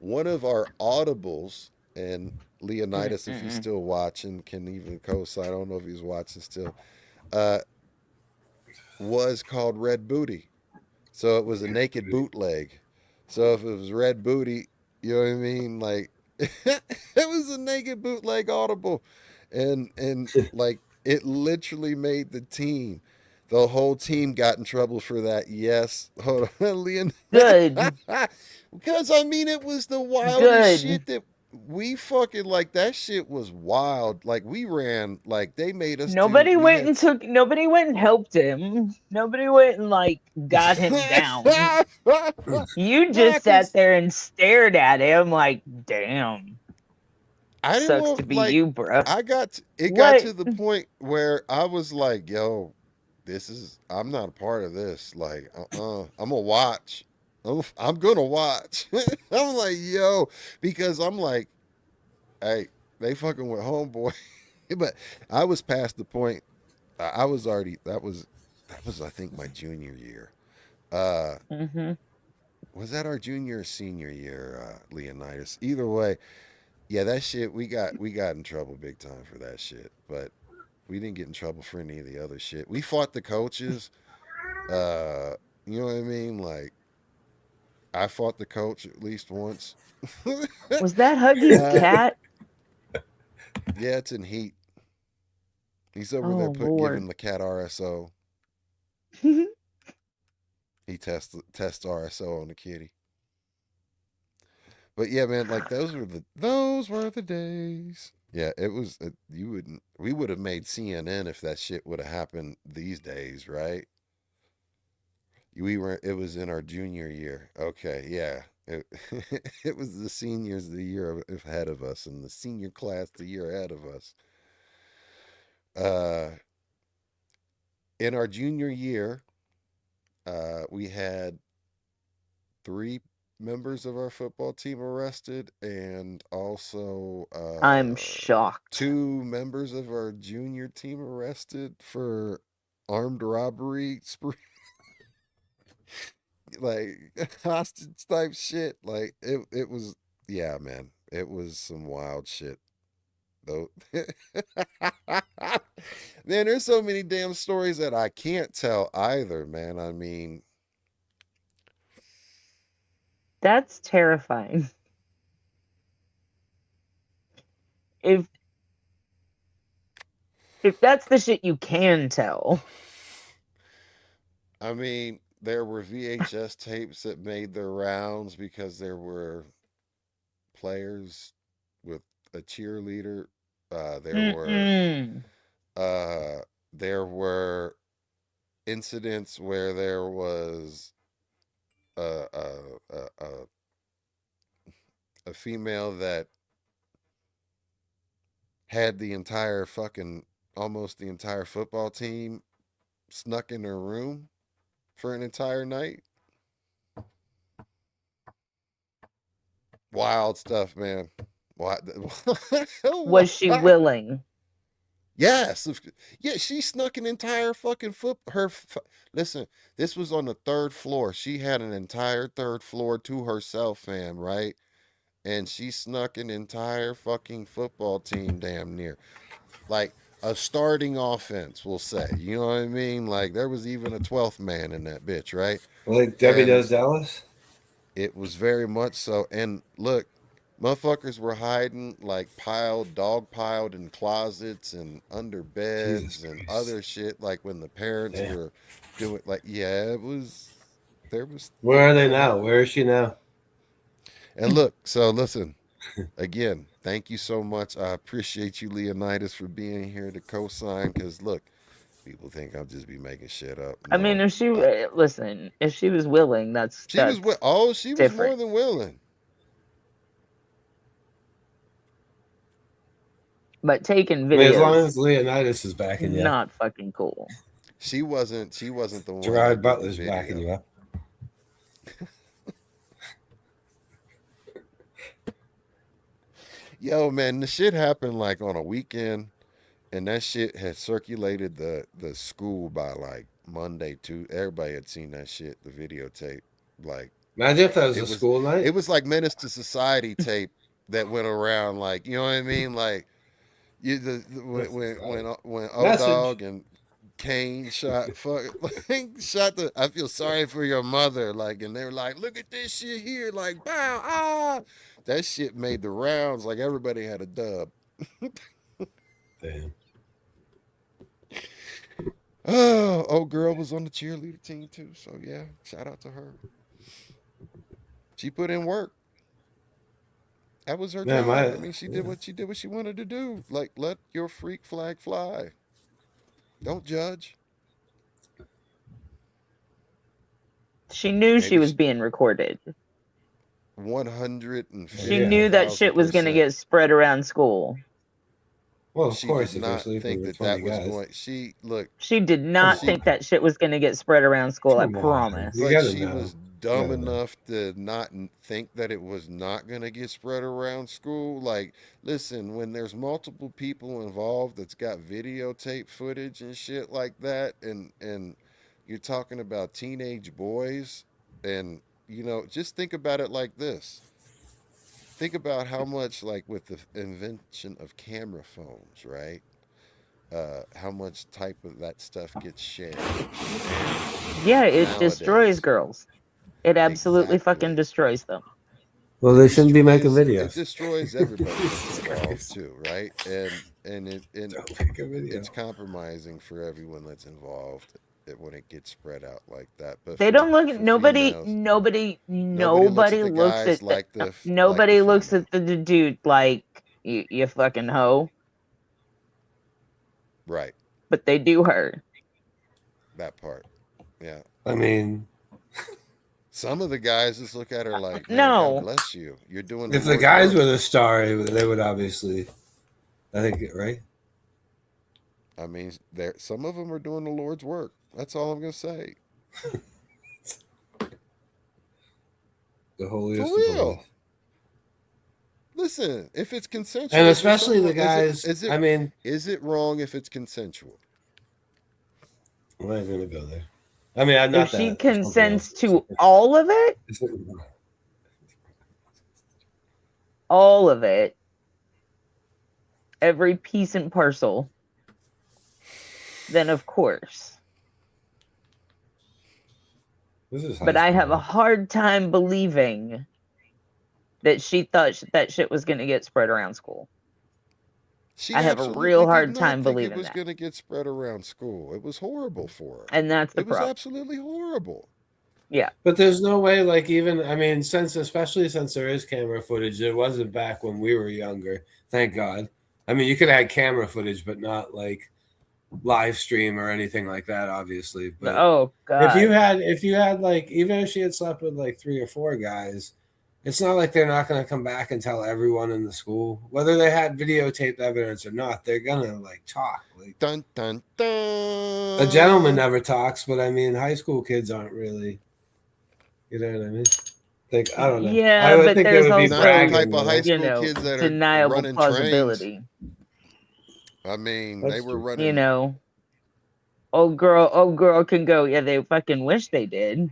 one of our audibles, and Leonidas, if he's Mm-mm. still watching, can even co-sign. I don't know if he's watching still. Uh, was called Red Booty, so it was a naked bootleg. So if it was Red Booty, you know what I mean? Like it was a naked bootleg audible, and like it literally made the team. The whole team got in trouble for that. Yes, hold on, Leon. Good. Because I mean, it was the wildest Good. shit that we fucking like. That shit was wild. Like we ran, like they made us do. Nobody We went had. and took. Nobody went and helped him. Nobody went and like got him down. You Nah, just sat cause there and stared at him like, damn. I didn't Sucks to want be like you, bro. it got What? to the point where I was like, yo, this is I'm not a part of this. Like, I'm gonna watch. I'm gonna watch. I'm like, yo, because I'm like, hey, they fucking with homeboy. But I was past the point. I was already that was I think my junior year. Uh Mm-hmm. was that our junior or senior year, Leonidas? Either way, yeah, that shit we got in trouble big time for that shit. But we didn't get in trouble for any of the other shit. We fought the coaches. Uh, you know what I mean? Like I fought the coach at least once. Was that Huggy's uh, cat? yeah, it's in heat. He's over there Oh giving Lord. the cat RSO. He tests RSO on the kitty. But yeah, man, like those were the days. Yeah, it was. You wouldn't. We would have made CNN if that shit would have happened these days, right? We were. It was in our junior year. Okay, yeah. It, it was the seniors the year ahead of us, and the senior class the year ahead of us. Uh, in our junior year, we had three members of our football team arrested, and also I'm shocked. two members of our junior team arrested for armed robbery spree, like hostage type shit. Like it was, yeah, man, it was some wild shit though. Man, there's so many damn stories that I can't tell either, man. I mean, That's terrifying. If if that's the shit you can tell. I mean, there were VHS tapes that made their rounds because there were players with a cheerleader. Uh, there were Mm-mm. uh, there were incidents where there was a a, a, a a female that had the entire fucking almost the entire football team snuck in her room for an entire night. Wild stuff, man. What? Was she willing? Yes, yeah, she snuck an entire fucking foot. Listen, this was on the third floor. She had an entire third floor to herself, fam, right? And she snuck an entire fucking football team, damn near, like a starting offense, we'll say. You know what I mean? Like there was even a 12th man in that bitch, right? Like Debbie And Does Dallas? it was very much so. And look, motherfuckers were hiding like dog piled in closets and under Jesus beds and Christ. other shit. Like when the parents Damn. were doing, like, yeah, it was, there was, Where are they now? Where is she now? and look, so listen, again, thank you so much. I appreciate you, Leonidas, for being here to co sign. Cause look, people think I'll just be making shit up. I mean, No. if she Uh, listen, if she was willing, that's she was, she was more different. than willing. But taking I mean, as long videos, as Leonidas is backing you up, not fucking cool. She wasn't the one Gerard that did Butler's the backing video. you up. Yo, man, the shit happened like on a weekend, and that shit had circulated the school by like Monday too. Everybody had seen that shit, the videotape. Like Imagine if that was it a was school night. it was like Menace to Society tape that went around. Like, you know what I mean? Like when O Message. Dog and Kane shot the I feel sorry for your mother, like, and they were like, look at this shit here, like, bow, ah, that shit made the rounds, like everybody had a dub. Damn. Oh, old girl was on the cheerleader team too, so yeah, shout out to her. She put in work. That was her Man, job. I mean, she did what she wanted to do. Like, let your freak flag fly. Don't judge. She knew she Maybe was being recorded. 150,000%. She knew that shit was going to get spread around school. Well, of She course, did if you're not sleeping think with that 20 that was guys. going. She look, She did not Come think on. that shit was going to get spread around school, I Come on. promise. You but gotta she know. was dumb enough to not think that it was not going to get spread around school. Like, listen, when there's multiple people involved that's got videotape footage and shit like that, and you're talking about teenage boys, and just think about it like this. Think about how much, like, with the invention of camera phones, right? How much type of that stuff gets shared. And Yeah, it destroys nowadays, girls. It absolutely fucking exactly. destroys them. Well, they shouldn't be making videos. It destroys everybody that's Jesus involved Christ. too, right? And Don't make a video. it's compromising for everyone that's involved when it gets spread out like that. But They don't look at for females, nobody looks at the looks guys at the like the nobody looks female, at the dude like you fucking hoe, right? but they do her. That part, yeah. I mean, Some of the guys just look at her like, man, God No. bless you. You're doing if the Lord's guys work. were the star, they would obviously, I think, right? I mean, some of them are doing the Lord's work. That's all I'm gonna say. The For holiest of real. holies. Listen, if it's consensual, And if especially the someone- guys, I mean, is it wrong if it's consensual? I'm not going to go there. I mean, I'm not If she that. consents to all of it, every piece and parcel, then of course. This is But I have a hard time believing that she thought that shit was going to get spread around school. I have a absolutely real did hard not time think believing it was that. going to get spread around school. It was horrible for her. And that's the It was problem. absolutely horrible. Yeah. But there's no way, like, even, I mean, especially since there is camera footage, it wasn't back when we were younger. Thank God. I mean, you could have had camera footage, but not like live stream or anything like that, obviously. But Oh God. if you had like, even if she had slept with like 3 or 4 guys, it's not like they're not going to come back and tell everyone in the school, whether they had videotaped evidence or not. They're gonna like talk. Like, Dun dun dun. a gentleman never talks, but I mean, high school kids aren't really. You know what I mean? I don't know. Yeah, I would but think they there's would be also, Not the bragging. type of high you school know, kids that are deniable running trains. plausibility. I mean, That's they were true. running. You know, old girl can go. Yeah, they fucking wish they did.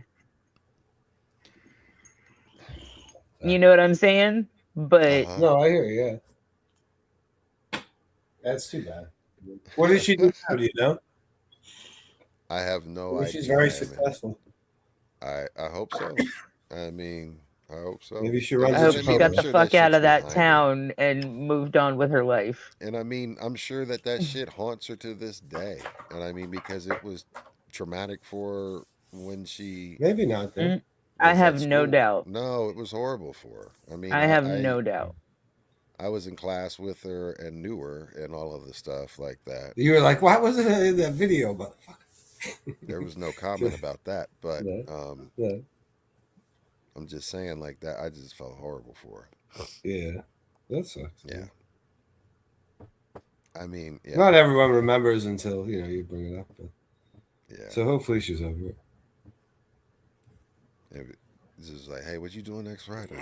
You know what I'm saying? But No, I hear you. Yeah. That's too bad. What does she do now? Do you know? I have no idea. She's very man. successful. I hope so. I mean, I hope so. Maybe she runs I a hope she got I'm the sure fuck that out shit's of that behind her. town and moved on with her life. And I mean, I'm sure that shit haunts her to this day. And I mean, because it was traumatic for her when she. Maybe not then. I was have at no school. doubt. No, it was horrible for her. I mean, I have no doubt. I was in class with her and knew her and all of the stuff like that. You were like, "What was it in that video?" Motherfucker. There was no comment about that, but Yeah. I'm just saying like that. I just felt horrible for her. Yeah. That sucks. Yeah. I mean, yeah, Not everyone remembers until you bring it up. But, yeah. so hopefully she's over it. It's just like, hey, what you doing next Friday?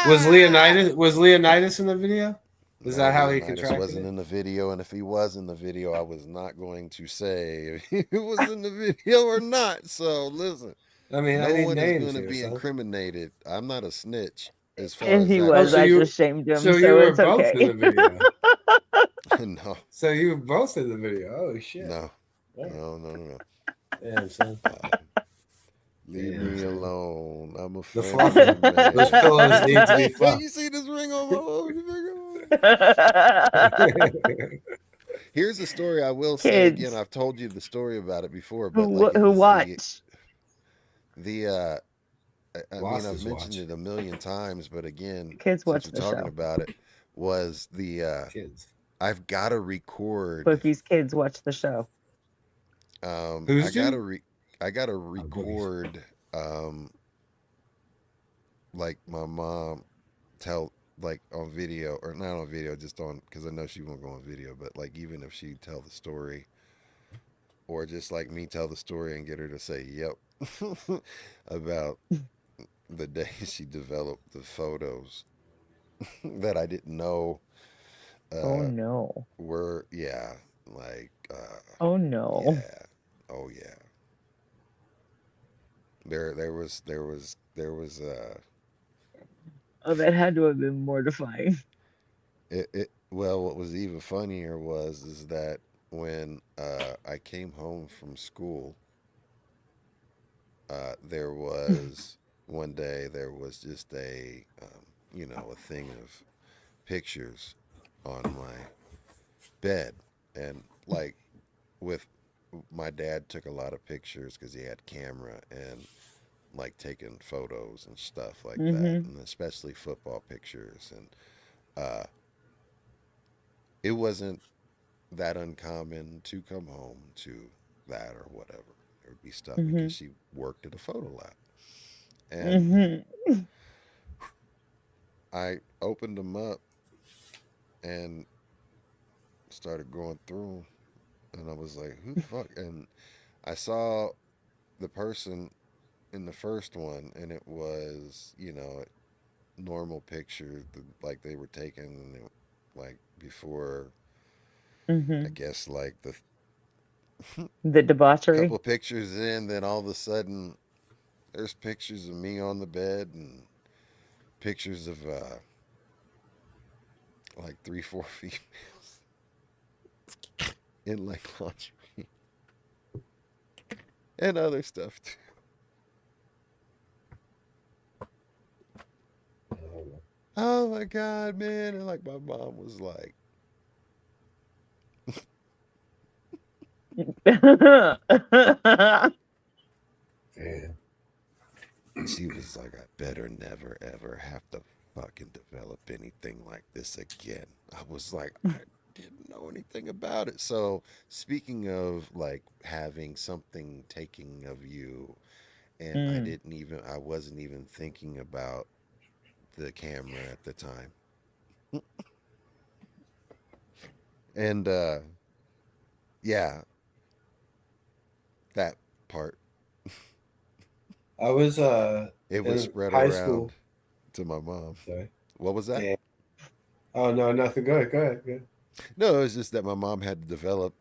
Was Leonidas in the video? Is No, that how he Leonidas contracted wasn't it? in the video, and if he was in the video, I was not going to say if he was in the video or not. So listen, I mean, I no need one is names going to here, be son. incriminated. I'm not a snitch as far If as he that Oh, was, so I goes. you, just shamed him, so you so were it's both in okay. the video. No, So you were both in the video. Oh shit! no, Yeah. no. Damn, son. Leave Damn, me son. alone. I'm a The family those man. pillows need to be You fucked. see this ring on my Here's a story I will say again. Kids I've told you the story about it before, but like it who was watch. the I mean, Lost I've his mentioned watch. it a million times, but again, Kids since watch we're the talking show. about it, was the Kids. I've got to record. Bookie's kids watch the show. Who's do? I gotta Oh, boogies. record. Um, like my mom tell like on video or not on video, just on because I know she won't go on video, but like even if she tell the story or just like me tell the story and get her to say yep about the day she developed the photos that I didn't know Oh uh no. were like Oh no. yeah oh yeah there was Oh, that had to have been mortifying. it well what was even funnier was is that when I came home from school there was one day there was just a a thing of pictures on my bed and like with my dad took a lot of pictures because he had camera and like taking photos and stuff like that Mm-hmm. and especially football pictures and uh it wasn't that uncommon to come home to that or whatever there would be stuff Mm-hmm. because she worked at a photo lab and Mm-hmm. I opened them up and started going through 'em, and I was like who the fuck and I saw the person in the first one and it was normal picture like they were taken like before I Mm-hmm. guess like the The debauchery. couple of pictures in then all of a sudden there's pictures of me on the bed and pictures of like 3 4 feet in like lingerie and other stuff too. Oh my god man and like my mom was like Damn. she was like I better never ever have to fucking develop anything like this again. I was like I didn't know anything about it. So speaking of like having something taking of you and Mm. I wasn't even thinking about the camera at the time. And yeah, that part. I was It was in spread high around school. to my mom. Sorry. What was that? Damn. Oh no, nothing. Go ahead. Go ahead. Go ahead. No, it was just that my mom had to develop,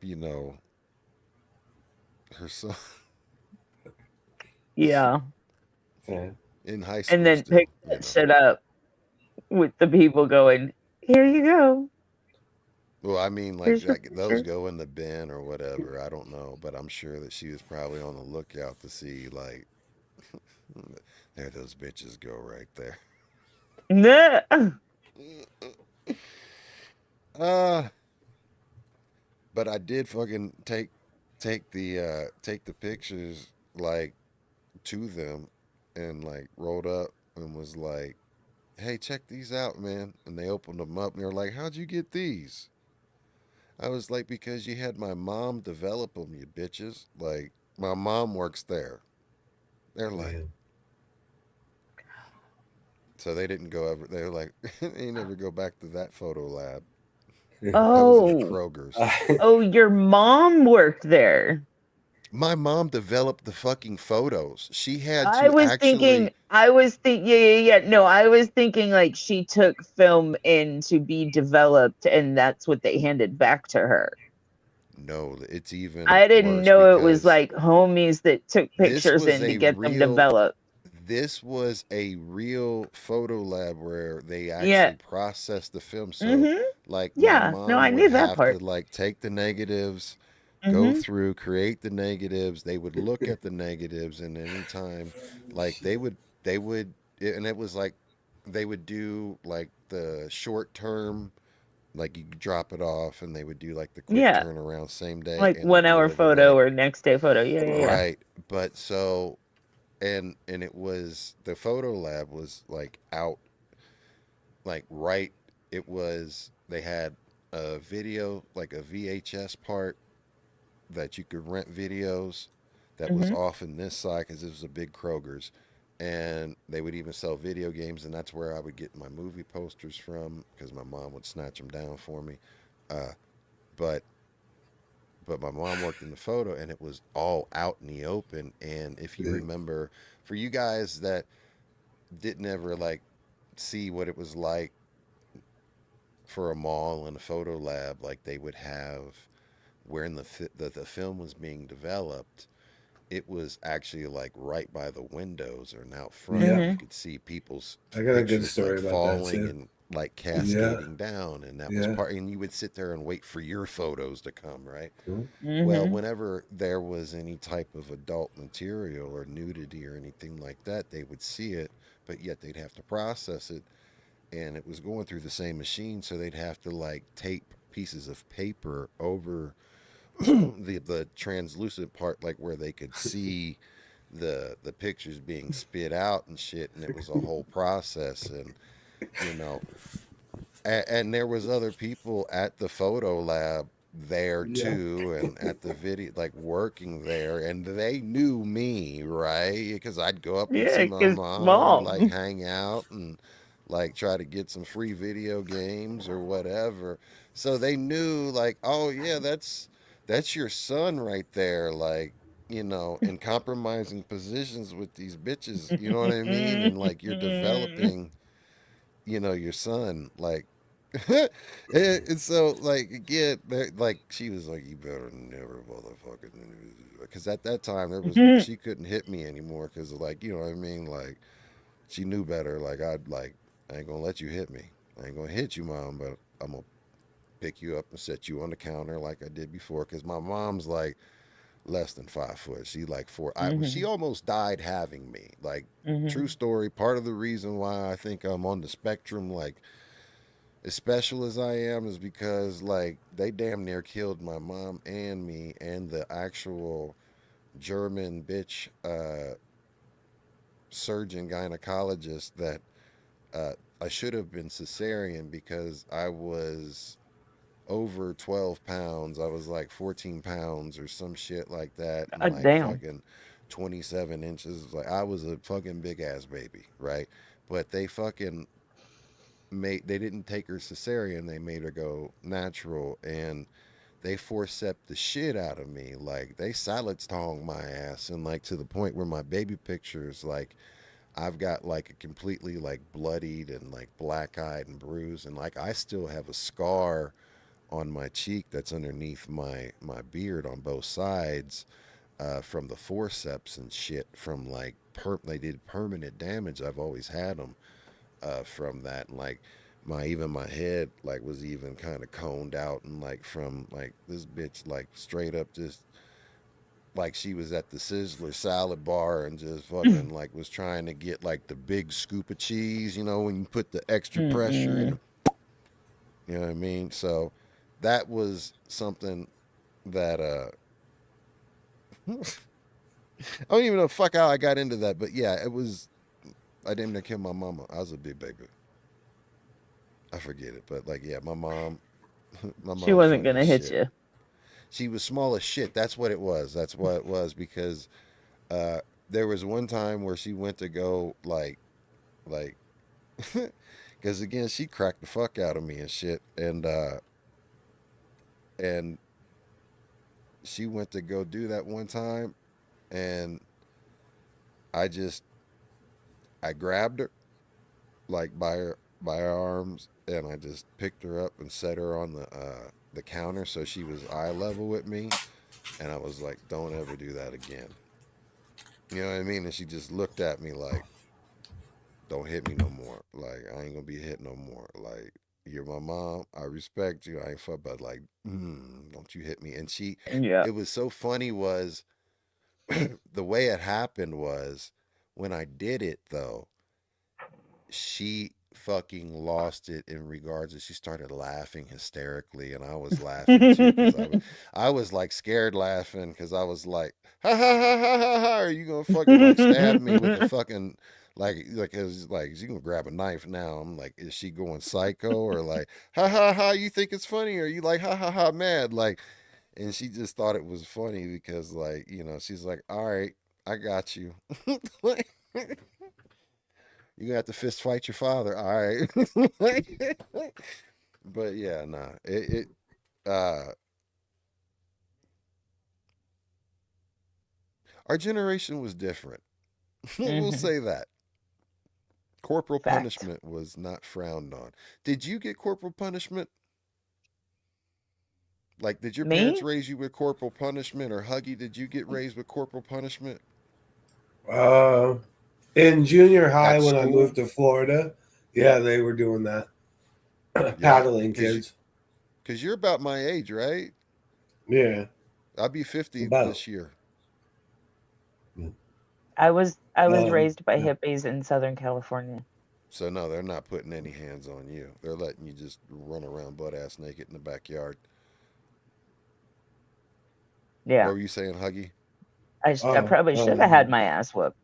her son Yeah. Damn. in high And school then still, pick that shit up with the people going, here you go. Well, I mean, Here's your those picture. go in the bin or whatever. I don't know, but I'm sure that she was probably on the lookout to see like there those bitches go right there. Nah. Uh but I did fucking take the pictures like to them and like rolled up and was like, "Hey, check these out, man." And they opened them up and they were like, "How'd you get these?" I was like, "Because you had my mom develop them, you bitches." Like my mom works there. They're like, Damn. so they didn't go ever. They were like, they never go back to that photo lab. That was at the Oh, Kroger's. oh, your mom worked there. My mom developed the fucking photos. She had I to was thinking, actually. yeah. No, I was thinking like she took film in to be developed and that's what they handed back to her. No, it's even I didn't worse know it was because like homies that took this pictures was in to a get them real developed. this was a real photo lab where they Yeah. actually processed the film. So Mm-hmm. like my Yeah. No, mom I would knew that have to part. like take the negatives, go Mm-hmm. through, create the negatives. They would look at the negatives, and anytime like they would and it was like they would do like the short term, like you could drop it off, and they would do like the quick Yeah. turnaround same day, Like and it'd one be hour photo overnight. or next day photo. Yeah, yeah, yeah. Right. But so and it was the photo lab was like out like right it was they had a video like a VHS part that you could rent videos that was Mm-hmm. off in this side because it was a big Kroger's, and they would even sell video games, and that's where I would get my movie posters from because my mom would snatch them down for me. uh, but but my mom worked in the photo, and it was all out in the open. And if you remember, for you guys that didn't ever like see what it was like for a mall and a photo lab, like they would have when the film was being developed, it was actually like right by the windows or out front, and Yeah, you Mm-hmm. could see people's I got a good pictures like story about that falling too. and like Yeah, cascading down, and that was yeah. part. And you would sit there and wait for your photos to come, right? Well, Mm-hmm. whenever there was any type of adult material or nudity or anything like that, they would see it, but yet they'd have to process it, and it was going through the same machine, so they'd have to like tape pieces of paper over the translucent part, like where they could see the pictures being spit out and shit, and it was a whole process. And you know, and there was other people at the photo lab there Yeah. too, and at the video like working there, and they knew me, right? Because I'd go up and see Yeah, my because mom and like mom. hang out and like try to get some free video games or whatever. So they knew like, oh yeah, that's your son right there, like, in compromising positions with these bitches, you know what I mean? And like you're developing, your son, like, and so like again, like she was like, you better never motherfucking, because at that time she couldn't hit me anymore because like, you know what I mean, like she knew better. Like I ain't gonna let you hit me. I ain't gonna hit you, mom, but I'm gonna pick you up and set you on the counter like I did before. Because my mom's like less than 5 foot. She like four. She Mm-hmm. almost died having me. Like, Mm-hmm. true story. Part of the reason why I think I'm on the spectrum, like as special as I am, is because like they damn near killed my mom and me and the actual German bitch surgeon gynecologist that I should have been cesarean because I was over 12 pounds. I was like 14 pounds or some shit like that, and God like damn. fucking 27 inches. Like I was a fucking big ass baby, right? But they didn't take her cesarean, they made her go natural, and they forcept the shit out of me. Like they salad tong my ass, and like to the point where my baby pictures, like I've got like a completely like bloodied and like black eyed and bruised, and like I still have a scar on my cheek that's underneath my beard on both sides, from the forceps and shit, from like they did permanent damage. I've always had them, from that, and like my head like was even kind of coned out, and like from like this bitch like straight up just like she was at the Sizzler salad bar and just fucking like was trying to get like the big scoop of cheese, when you put the extra pressure Mm-mm. in, you know what I mean? So that was something that I don't even know fuck how I got into that, but yeah, it was. I didn't even kill my mama. I was a big baby. I forget it, but like yeah, my mom, my She mom's wasn't funny as gonna hit shit. you. She was small as shit. That's what it was. That's what it was because uh, there was one time where she went to go like, because again she cracked the fuck out of me and shit, and And she went to go do that one time, and I just I grabbed her like by her arms, and I just picked her up and set her on the counter so she was eye level with me, and I was like, "Don't ever do that again." You know what I mean? And she just looked at me like, "Don't hit me no more. Like I ain't gonna be hit no more. Like you're my mom. I respect you. I ain't fuck, but like, don't you hit me." And Yeah. it was so funny was the way it happened was when I did it though, she fucking lost it in regards to she started laughing hysterically, and I was laughing too because I was like scared laughing because I was like, ha ha ha ha ha ha, are you gonna fucking like stab me with a fucking like is you gonna grab a knife now? I'm like, is she going psycho or like ha ha ha, you think it's funny, or you like ha ha ha mad, like, and she just thought it was funny because like, she's like, all right, I got you. Like, you gonna have to fist fight your father, all right? But yeah, nah. Uh our generation was different. We'll Hmm. say that. Corporal Fact. punishment was not frowned on. Did you get corporal punishment? Like, did your parents Me? raise you with corporal punishment, or Huggy, did you get raised with corporal punishment Uh, in junior high, at when I school? moved to Florida, yeah, they were doing that, Yeah, paddling cause, kids. cause you're about my age, right? Yeah, I'll be 50 about. this year. I was raised by Yeah. hippies in Southern California. So no, they're not putting any hands on you. They're letting you just run around butt ass naked in the backyard. What Yeah. were you saying, Huggy? I Oh, probably oh, should have had my ass whooped,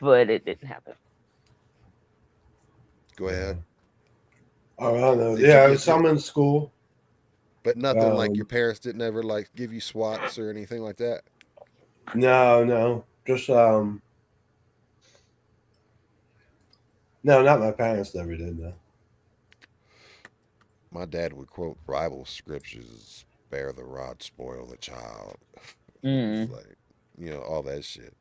but it didn't happen. Go yeah. ahead. Oh, I don't know. Did you Yeah, get your some in school. but nothing like your Um, parents didn't ever like give you swats or anything like that? no, no, just no, not my parents never did that. My dad would quote Bible scriptures, spare the rod, spoil the child. It was Mm. like, all that shit.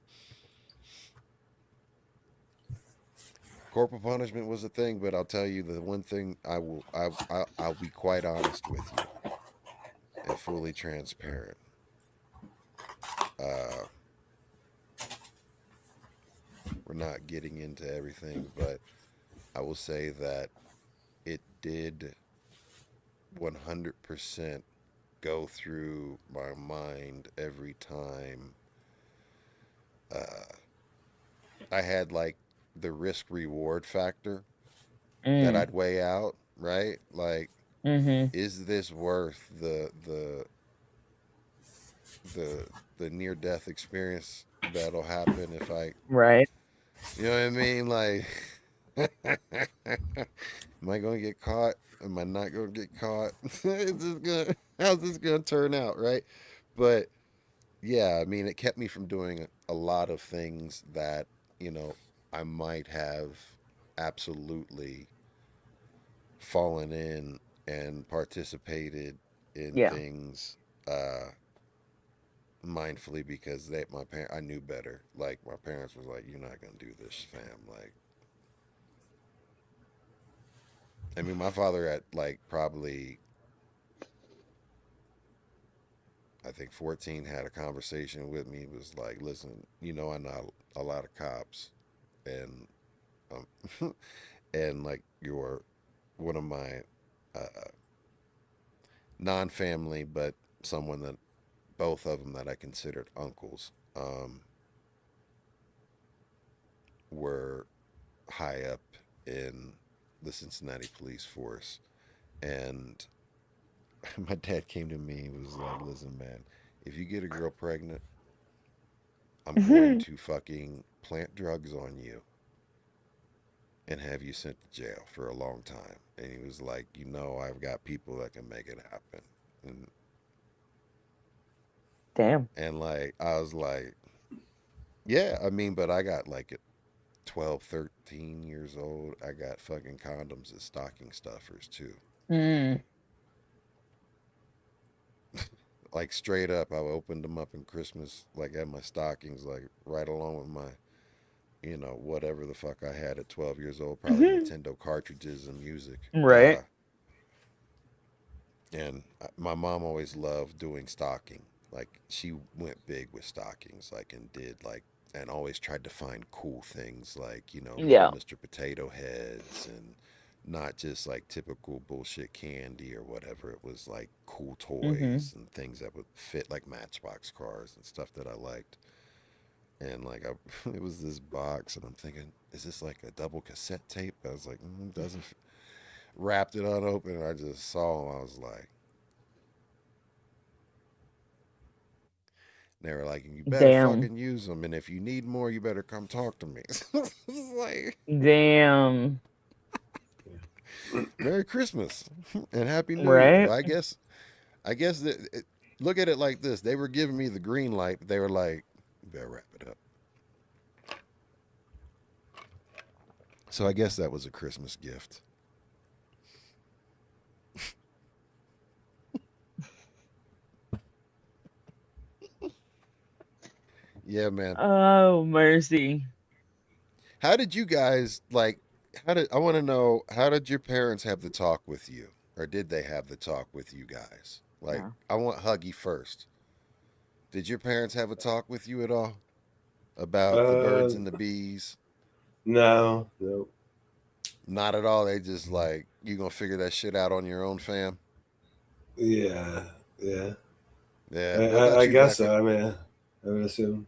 Corporal punishment was a thing, but I'll tell you the one thing I'll be quite honest with you and fully transparent. Uh, we're not getting into everything, but I will say that it did 100% go through my mind every time uh, I had like the risk reward factor that Mm. I'd weigh out, right? Like, Mhm. is this worth the the near death experience that'll happen if I, Right. you know what I mean? Like, am I gonna get caught? Am I not gonna get caught? How's this gonna turn out, right? But yeah, I mean, it kept me from doing a lot of things that, you know, I might have absolutely fallen in and participated in Yeah. things mindfully because I knew better. Like my parents was like, "You're not gonna do this, fam." Like, I mean, my father at like probably I think 14 had a conversation with me. Was like, "Listen, I know a lot of cops, and um, and like you're one of my non-family, but someone that both of them that I considered uncles were high up in the Cincinnati police force." And my dad came to me and was like, "Listen, man, if you get a girl pregnant, I'm going to fucking plant drugs on you and have you sent to jail for a long time." And he was like, "I've got people that can make it happen." And Damn. like I was like, "Yeah, I mean, but I got like at 12, 13 years old, I got fucking condoms as stocking stuffers too." Mm. like straight up, I opened them up in Christmas, like at my stockings, like right along with my, whatever the fuck I had at 12 years old, probably Nintendo cartridges and music. Right. And my mom always loved doing stocking. Like she went big with stockings, like and did like and always tried to find cool things like little Yeah. Mr. Potato Heads and not just like typical bullshit candy or whatever. It was like cool Mm-hmm. toys and things that would fit like Matchbox cars and stuff that I liked. And like it was this box, and I'm thinking, is this like a double cassette tape? I was like, doesn't. Wrapped it on open, and I just saw them. I was like, they were like, you better Damn. fucking use them, and if you need more, you better come talk to me. Like, Damn. Merry Christmas and Happy New Year. Right? Well, I guess that look at it like this: they were giving me the green light, but they were like, you better wrap it up. So I guess that was a Christmas gift. Yeah, man. Oh, mercy. How did you guys like? I want to know, how did your parents have the talk with you, or did they have the talk with you guys? Like, Yeah. I want Huggy first. Did your parents have a talk with you at all about the birds Uh, and the bees? no, no. Not at all. They just like, you gonna figure that shit out on your own, fam. Yeah, yeah. Yeah. I, What I, about I you, guess Becca? so. I mean, I would assume.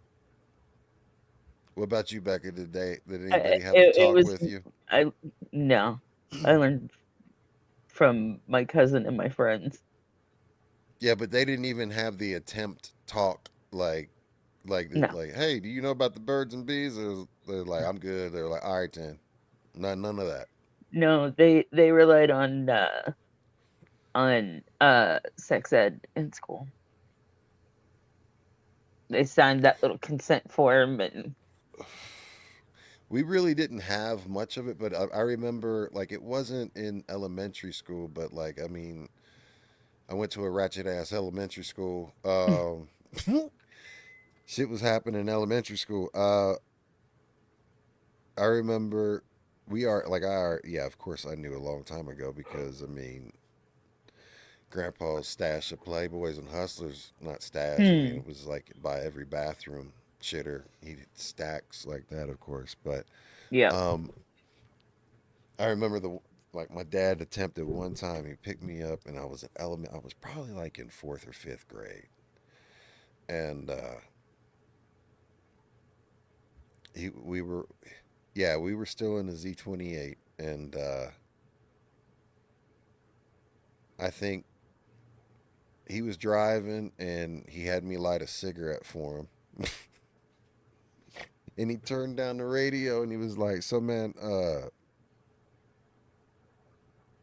What about you, Becca? Did I, anybody have the it talk was with you? I no. I learned from my cousin and my friends. Yeah, but they didn't even have the attempt talk No. like, hey, do you know about the birds and bees? They're like, I'm good. They're like, all right then. None of that. No, they relied on sex ed in school. They signed that little consent form and We really didn't have much of it, but I remember like it wasn't in elementary school, but like I mean, I went to a ratchet ass elementary school. Shit was happening in elementary school. I remember we are like yeah, of course I knew a long time ago because I mean, Grandpa's stash of Playboys and Hustlers, not stash. I mean, hmm. it was like by every bathroom shitter. He did stacks like that, of course, but Yeah. um I remember like my dad attempted one time. He picked me up, and I was in element. I was probably like in fourth or fifth grade, and we were, yeah, we were still in the Z28, and I think he was driving, and he had me light a cigarette for him, and he turned down the radio, and he was like, "So man,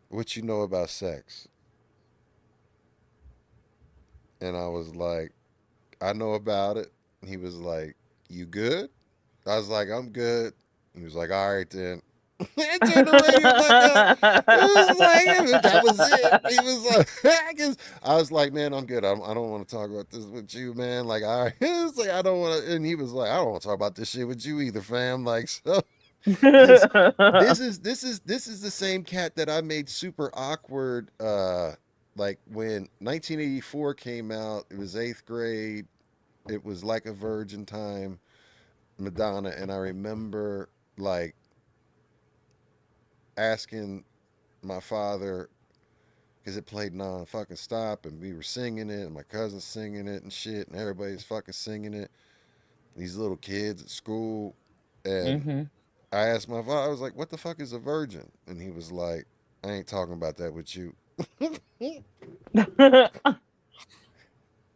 what you know about sex?" And I was like, "I know about it." He was like, "You good?" I was like, I'm good. He was like, all right then. And turned the radio back up. It was like that was it. He was like, I was like, man, I'm good. I don't want to talk about this with you, man. Like, all right. It's like I don't want to. And he was like, I don't want to talk about this shit with you either, fam. Like, so because this is the same cat that I made super awkward. Like when 1984 came out, it was eighth grade. It was like a virgin time. Madonna, and I remember like asking my father because it played non fucking stop, and we were singing it, and my cousin's singing it and shit, and everybody's fucking singing it. These little kids at school, and hmm. I asked my father, I was like, "What the fuck is a virgin?" And he was like, "I ain't talking about that with you."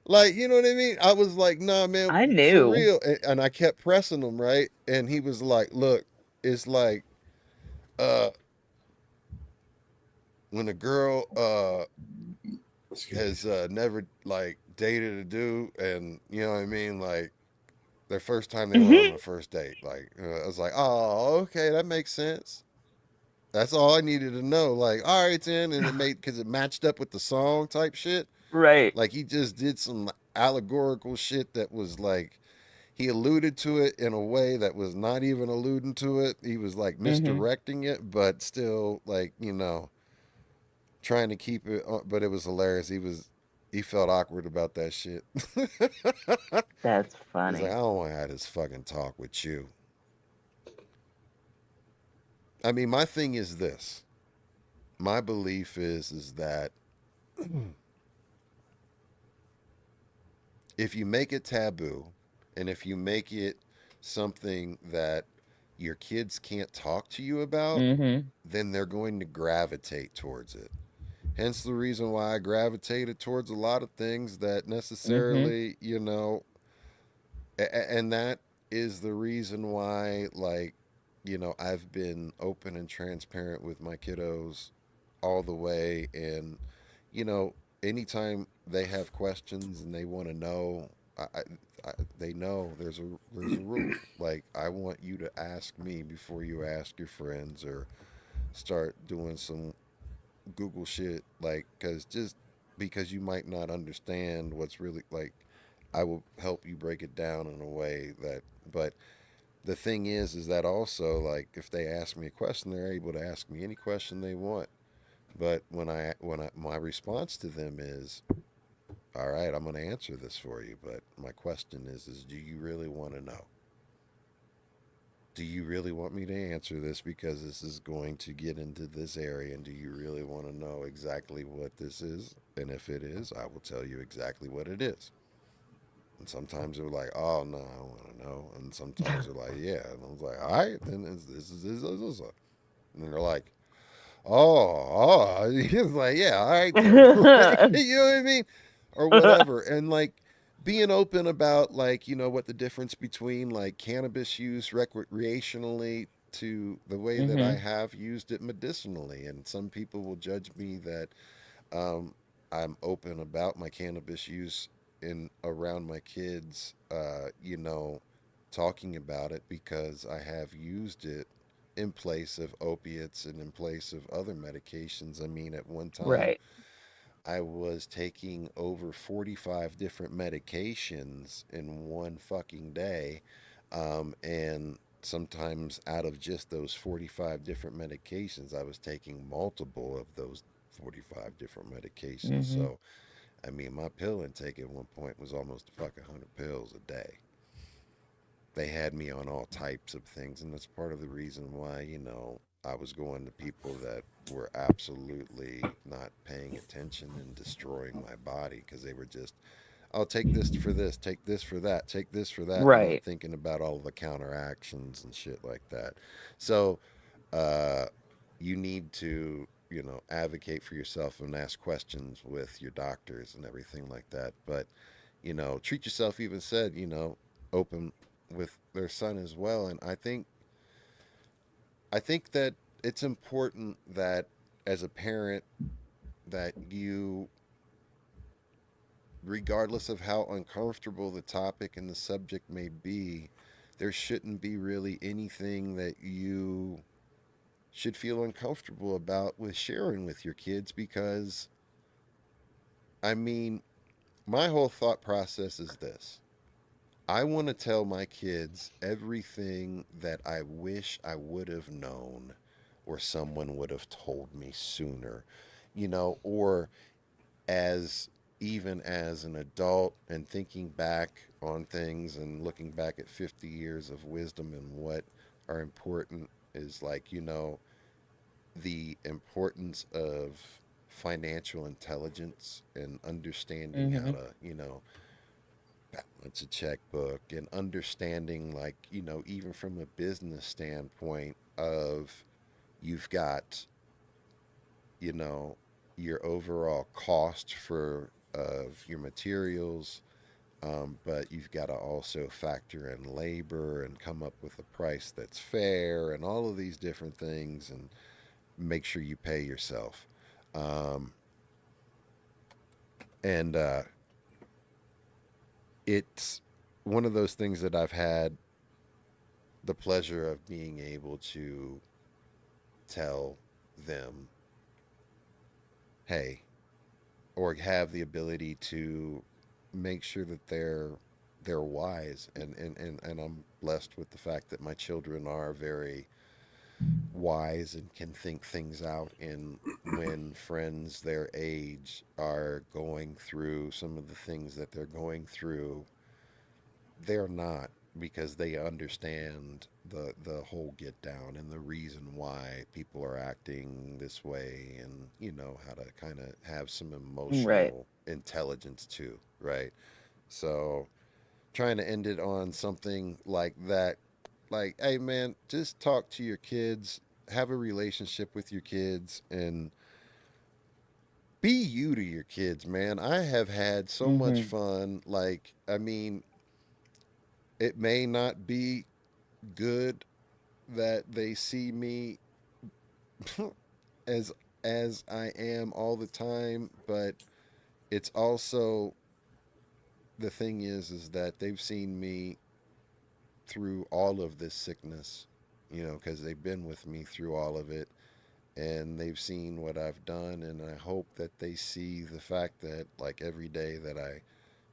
Like, you know what I mean? I was like, "Nah, man, I for knew. real." And I kept pressing him, right? And he was like, "Look, it's like uh when a girl Excuse me. has never like dated a dude, and you know what I mean, like their first time they went on a first date, like I was like, oh, okay, that makes sense. That's all I needed to know. Like, all right, then, and it made because it matched up with the song type shit. Right. Like he just did some allegorical shit that was like he alluded to it in a way that was not even alluding to it. He was like Mhm. misdirecting it, but still like trying to keep it. But it was hilarious. He felt awkward about that shit. That's He's like, I funny. don't want to have this fucking talk with you. I mean, my thing is this. My belief is that if you make it taboo and if you make it something that your kids can't talk to you about, Mhm. then they're going to gravitate towards it. Hence the reason why I gravitated towards a lot of things that Mhm. necessarily, and that is the reason why, like, I've been open and transparent with my kiddos all the way. And, you know, anytime they have questions and they want to know, I, I, they know there's a rule. Like, I want you to ask me before you ask your friends or start doing some Google shit. Like, because you might not understand what's really like. I will help you break it down in a way that, but the thing is that also, like, if they ask me a question, they're able to ask me any question they want. But my response to them is, all right, I'm going to answer this for you, but my question is do you really want to know? Do you really want me to answer this because this is going to get into this area, and do you really want to know exactly what this is? And if it is, I will tell you exactly what it is. And sometimes they're like, "Oh no, I don't want to know." And sometimes they're like, "Yeah." And I was like, "All right, then this is." And they're like, "Oh." He's like, "Yeah, all right then." Like, you know what I mean, or whatever. And like being open about like what the difference between like cannabis use recreationally to the way that I Mhm. have used it medicinally. And some people will judge me that um, I'm open about my cannabis use in around my kids, talking about it because I have used it in place of opiates and in place of other medications. I mean, at one time, Right. I was taking over 45 different medications in one fucking day. And sometimes out of just those 45 different medications, I was taking multiple of those 45 different medications. Mhm. So, I mean, my pill intake at one point was almost a fucking 100 pills a day. They had me on all types of things, and that's part of the reason why, I was going to people that were absolutely not paying attention and destroying my body because they were just, I'll take this for this, take this for that, take this for that, and not Right. thinking about all the counteractions and shit like that. So, uh, you need to, advocate for yourself and ask questions with your doctors and everything like that. But, treat yourself, even said, open with their son as well. And I think that it's important that as a parent that you, regardless of how uncomfortable the topic and the subject may be, there shouldn't be really anything that you should feel uncomfortable about with sharing with your kids because I mean, my whole thought process is this. I want to tell my kids everything that I wish I would have known or someone would have told me sooner, or as even as an adult and thinking back on things and looking back at 50 years of wisdom and what are important is like, the importance of financial intelligence and understanding how Mhm. to, balance a checkbook and understanding, like, even from a business standpoint of you've got, you know, your overall cost for of your materials, but you've got to also factor in labor and come up with a price that's fair and all of these different things and make sure you pay yourself. Um, and it's one of those things that I've had the pleasure of being able to tell them, hey, or have the ability to make sure that they're wise, and I'm blessed with the fact that my children are very wise and can think things out. And when friends their age are going through some of the things that they're going through, they're not, because they understand the whole get down and the reason why people are acting this way, and how to kind of have some Right. emotional intelligence too, right? So trying to end it on something like that, like, hey man, just talk to your kids, have a relationship with your kids, and be you to your kids, man. I have had so much Mm-hmm. fun. Like, I mean, it may not be good that they see me as I am all the time, but it's also, the thing is that they've seen me through all of this sickness, because they've been with me through all of it, and they've seen what I've done, and I hope that they see the fact that, like, every day that I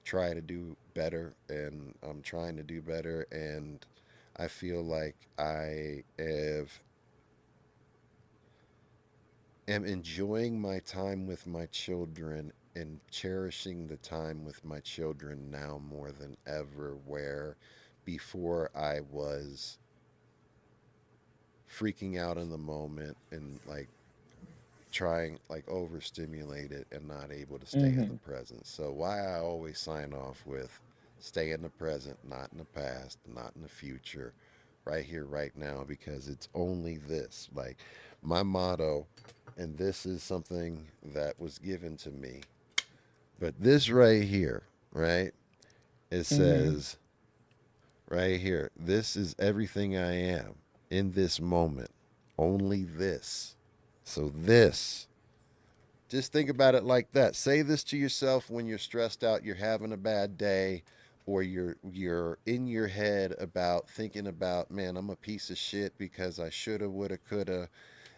try to do better, and I'm trying to do better, and I feel like I am enjoying my time with my children and cherishing the time with my children now more than ever, where before I was freaking out in the moment and, like, trying, like, overstimulated and not able to stay in the Mm-hmm. present. So why I always sign off with stay in the present, not in the past, not in the future, right here, right now, because it's only this. Like, my motto, and this is something that was given to me, but this right here, right? It Mm-hmm. says right here, this is everything I am in this moment. Only this. So this, just think about it like that. Say this to yourself when you're stressed out, you're having a bad day, or you're in your head about thinking about, man, I'm a piece of shit because I shoulda, woulda, coulda,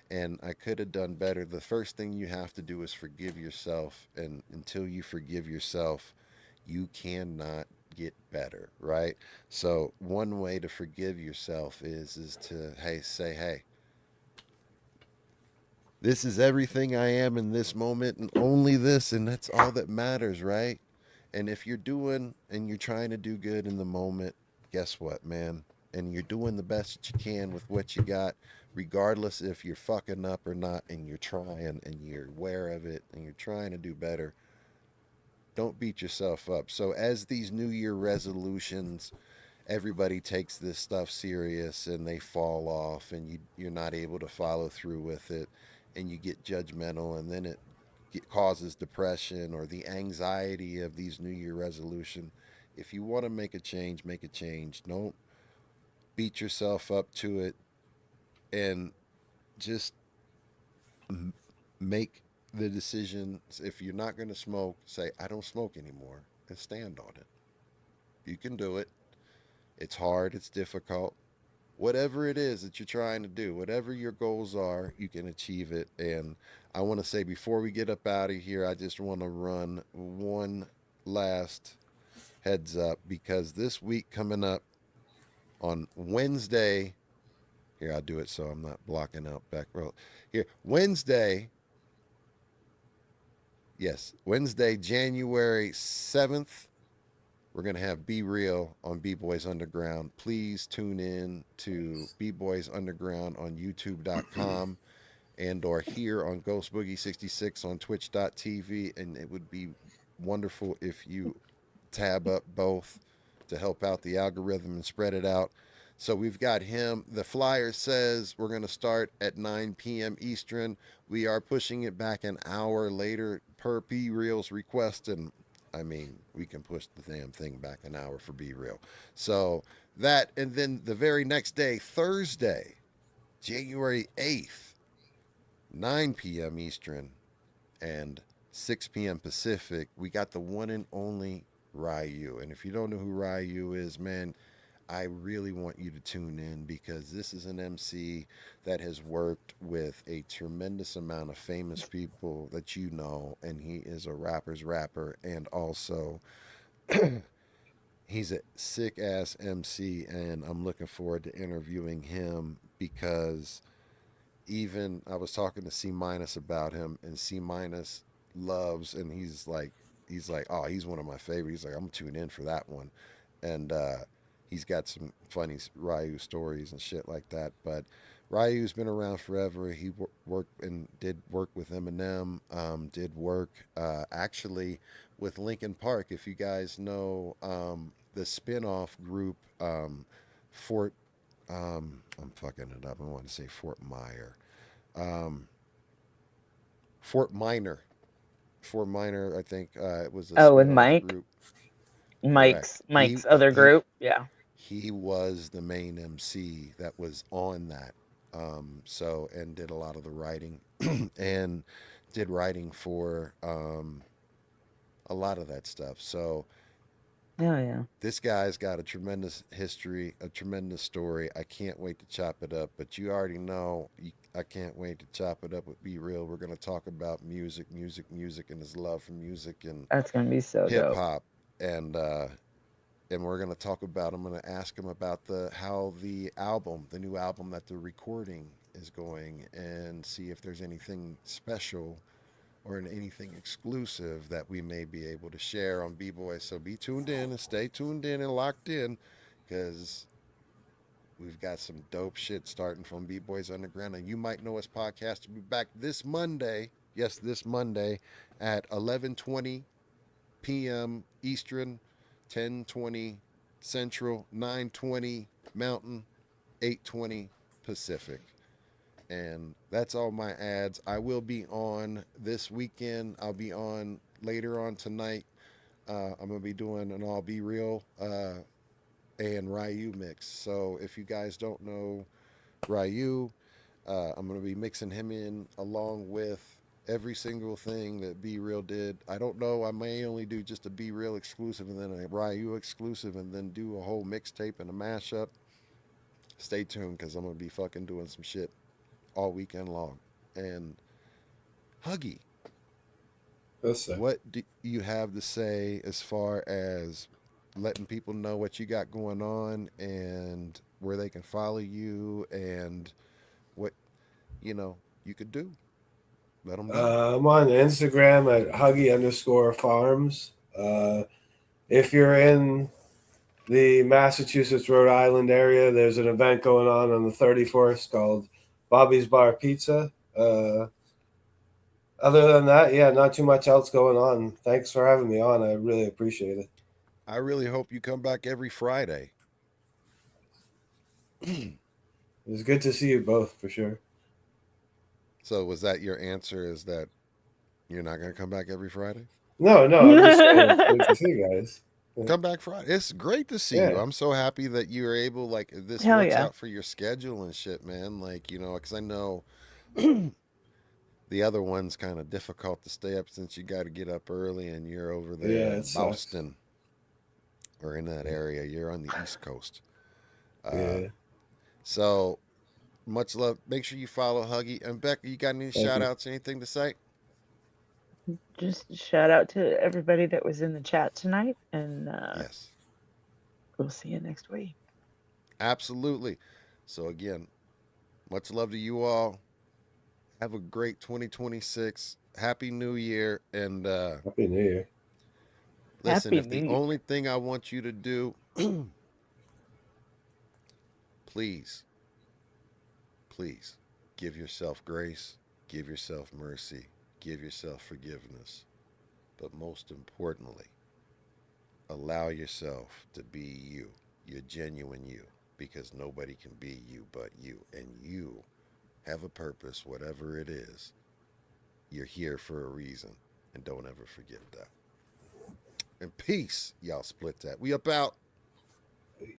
and I could have done better. The first thing you have to do is forgive yourself, and until you forgive yourself, you cannot get better, right? So one way to forgive yourself is to, hey, say, hey, this is everything I am in this moment, and only this, and that's all that matters, right? And if you're doing and you're trying to do good in the moment, guess what, man? And you're doing the best that you can with what you got, regardless if you're fucking up or not, and you're trying and you're aware of it and you're trying to do better. Don't beat yourself up. So, as these New Year resolutions, everybody takes this stuff serious and they fall off, and you're not able to follow through with it, and you get judgmental, and then it causes depression or the anxiety of these New Year resolution. If you want to make a change, make a change. Don't beat yourself up to it, and just make the decision. If you're not going to smoke, say, I don't smoke anymore, and stand on it. You can do it. It's hard, it's difficult. Whatever it is that you're trying to do, whatever your goals are, you can achieve it. And I want to say, before we get up out of here, I just want to run one last heads up, because this week coming up on Wednesday, here, I'll do it so I'm not blocking out back row. Here, Wednesday, yes, Wednesday, January 7th, we're going to have Be Real on B Boys Underground. Please tune in to B Boys Underground on youtube.com and or here on Ghost Boogie 66 on twitch.tv. And it would be wonderful if you tab up both to help out the algorithm and spread it out. So we've got him. The flyer says we're going to start at 9 p.m. Eastern. We are pushing it back an hour later per B Real's request. And I mean, we can push the damn thing back an hour for Be Real. So that, and then the very next day, Thursday, January 8th, 9 p.m. Eastern and 6 p.m. Pacific, we got the one and only Ryu. And if you don't know who Ryu is, man, I really want you to tune in because this is an MC that has worked with a tremendous amount of famous people that you know, and he is a rapper's rapper, and also he's a sick ass MC, and I'm looking forward to interviewing him because even I was talking to C minus about him, and C minus loves, and he's like, oh, he's one of my favorites. He's like, I'm gonna tune in for that one, and he's got some funny Ryu stories and shit like that. But Ryu's been around forever. He worked and did work with Eminem. Did work actually with Linkin Park. If you guys know the spin-off group Fort. I'm fucking it up. I want to say Fort Myer. Um, Fort Minor. Fort Minor, I think it was a Oh, with spin-off Mike, group. Correct. Mike's other He group. Yeah. he was the main MC that was on that. So and did a lot of the writing and did writing for a lot of that stuff. So Oh yeah. this guy's got a tremendous history, a tremendous story. I can't wait to chop it up. But you already know, I can't wait to chop it up with Be Real. We're going to talk about music, and his love for music and That's gonna be so hip dope. hop, and we're going to talk about. I'm going to ask him about the how the album, the new album that they're recording, is going, and see if there's anything special or in anything exclusive that we may be able to share on B-Boy. So be tuned in and stay tuned in and locked in because we've got some dope shit starting from B-Boys Underground. And you might know us podcast will be back this Monday. Yes, this Monday at 11:20 p.m. Eastern, 10:20 Central, 9:20 Mountain, 8:20 Pacific. And that's all my ads. I will be on this weekend. I'll be on later on tonight. I'm gonna be doing an All Be Real and Ryu mix. So if you guys don't know Ryu, I'm gonna be mixing him in along with every single thing that Be Real did. I don't know. I may only do just a Be Real exclusive and then a Ryu exclusive, and then do a whole mixtape and a mashup. Stay tuned because I'm gonna be fucking doing some shit all weekend long. And Huggy, That's it. what do you have to say as far as letting people know what you got going on and where they can follow you and what you could do? Let them know. I'm on Instagram at Huggy_Farms. If you're in the Massachusetts, Rhode Island area, there's an event going on the 31st called Bobby's Bar Pizza. Other than that, yeah, not too much else going on. Thanks for having me on. I really appreciate it. I really hope you come back every Friday. It's good to see you both for sure. So was that your answer? Is that you're not going to come back every Friday? No, I'm just saying it's good to see you guys. Come back Friday. It's great to see you. Yeah, I'm so happy that you are able, like, this Hell works yeah. out for your schedule and shit, man. Like, because I know the other one's kind of difficult to stay up since you got to get up early and you're over there yeah, it in sucks. Boston or in that area. You're on the East Coast. Uh, Yeah, so much love. Make sure you follow Huggy. And Becca, you got any thank shout you. outs, anything to say? Just shout out to everybody that was in the chat tonight, and Yes, we'll see you next week. absolutely. So, again, much love to you all. Have a great 2026. Happy New Year. And Happy New Year. listen, Happy if New the Year. only thing I want you to do, please, please give yourself grace, give yourself mercy, give yourself forgiveness. But most importantly, allow yourself to be you, your genuine you, because nobody can be you but you. And you have a purpose, whatever it is. You're here for a reason. And don't ever forget that. And peace. Y'all split that. We up out.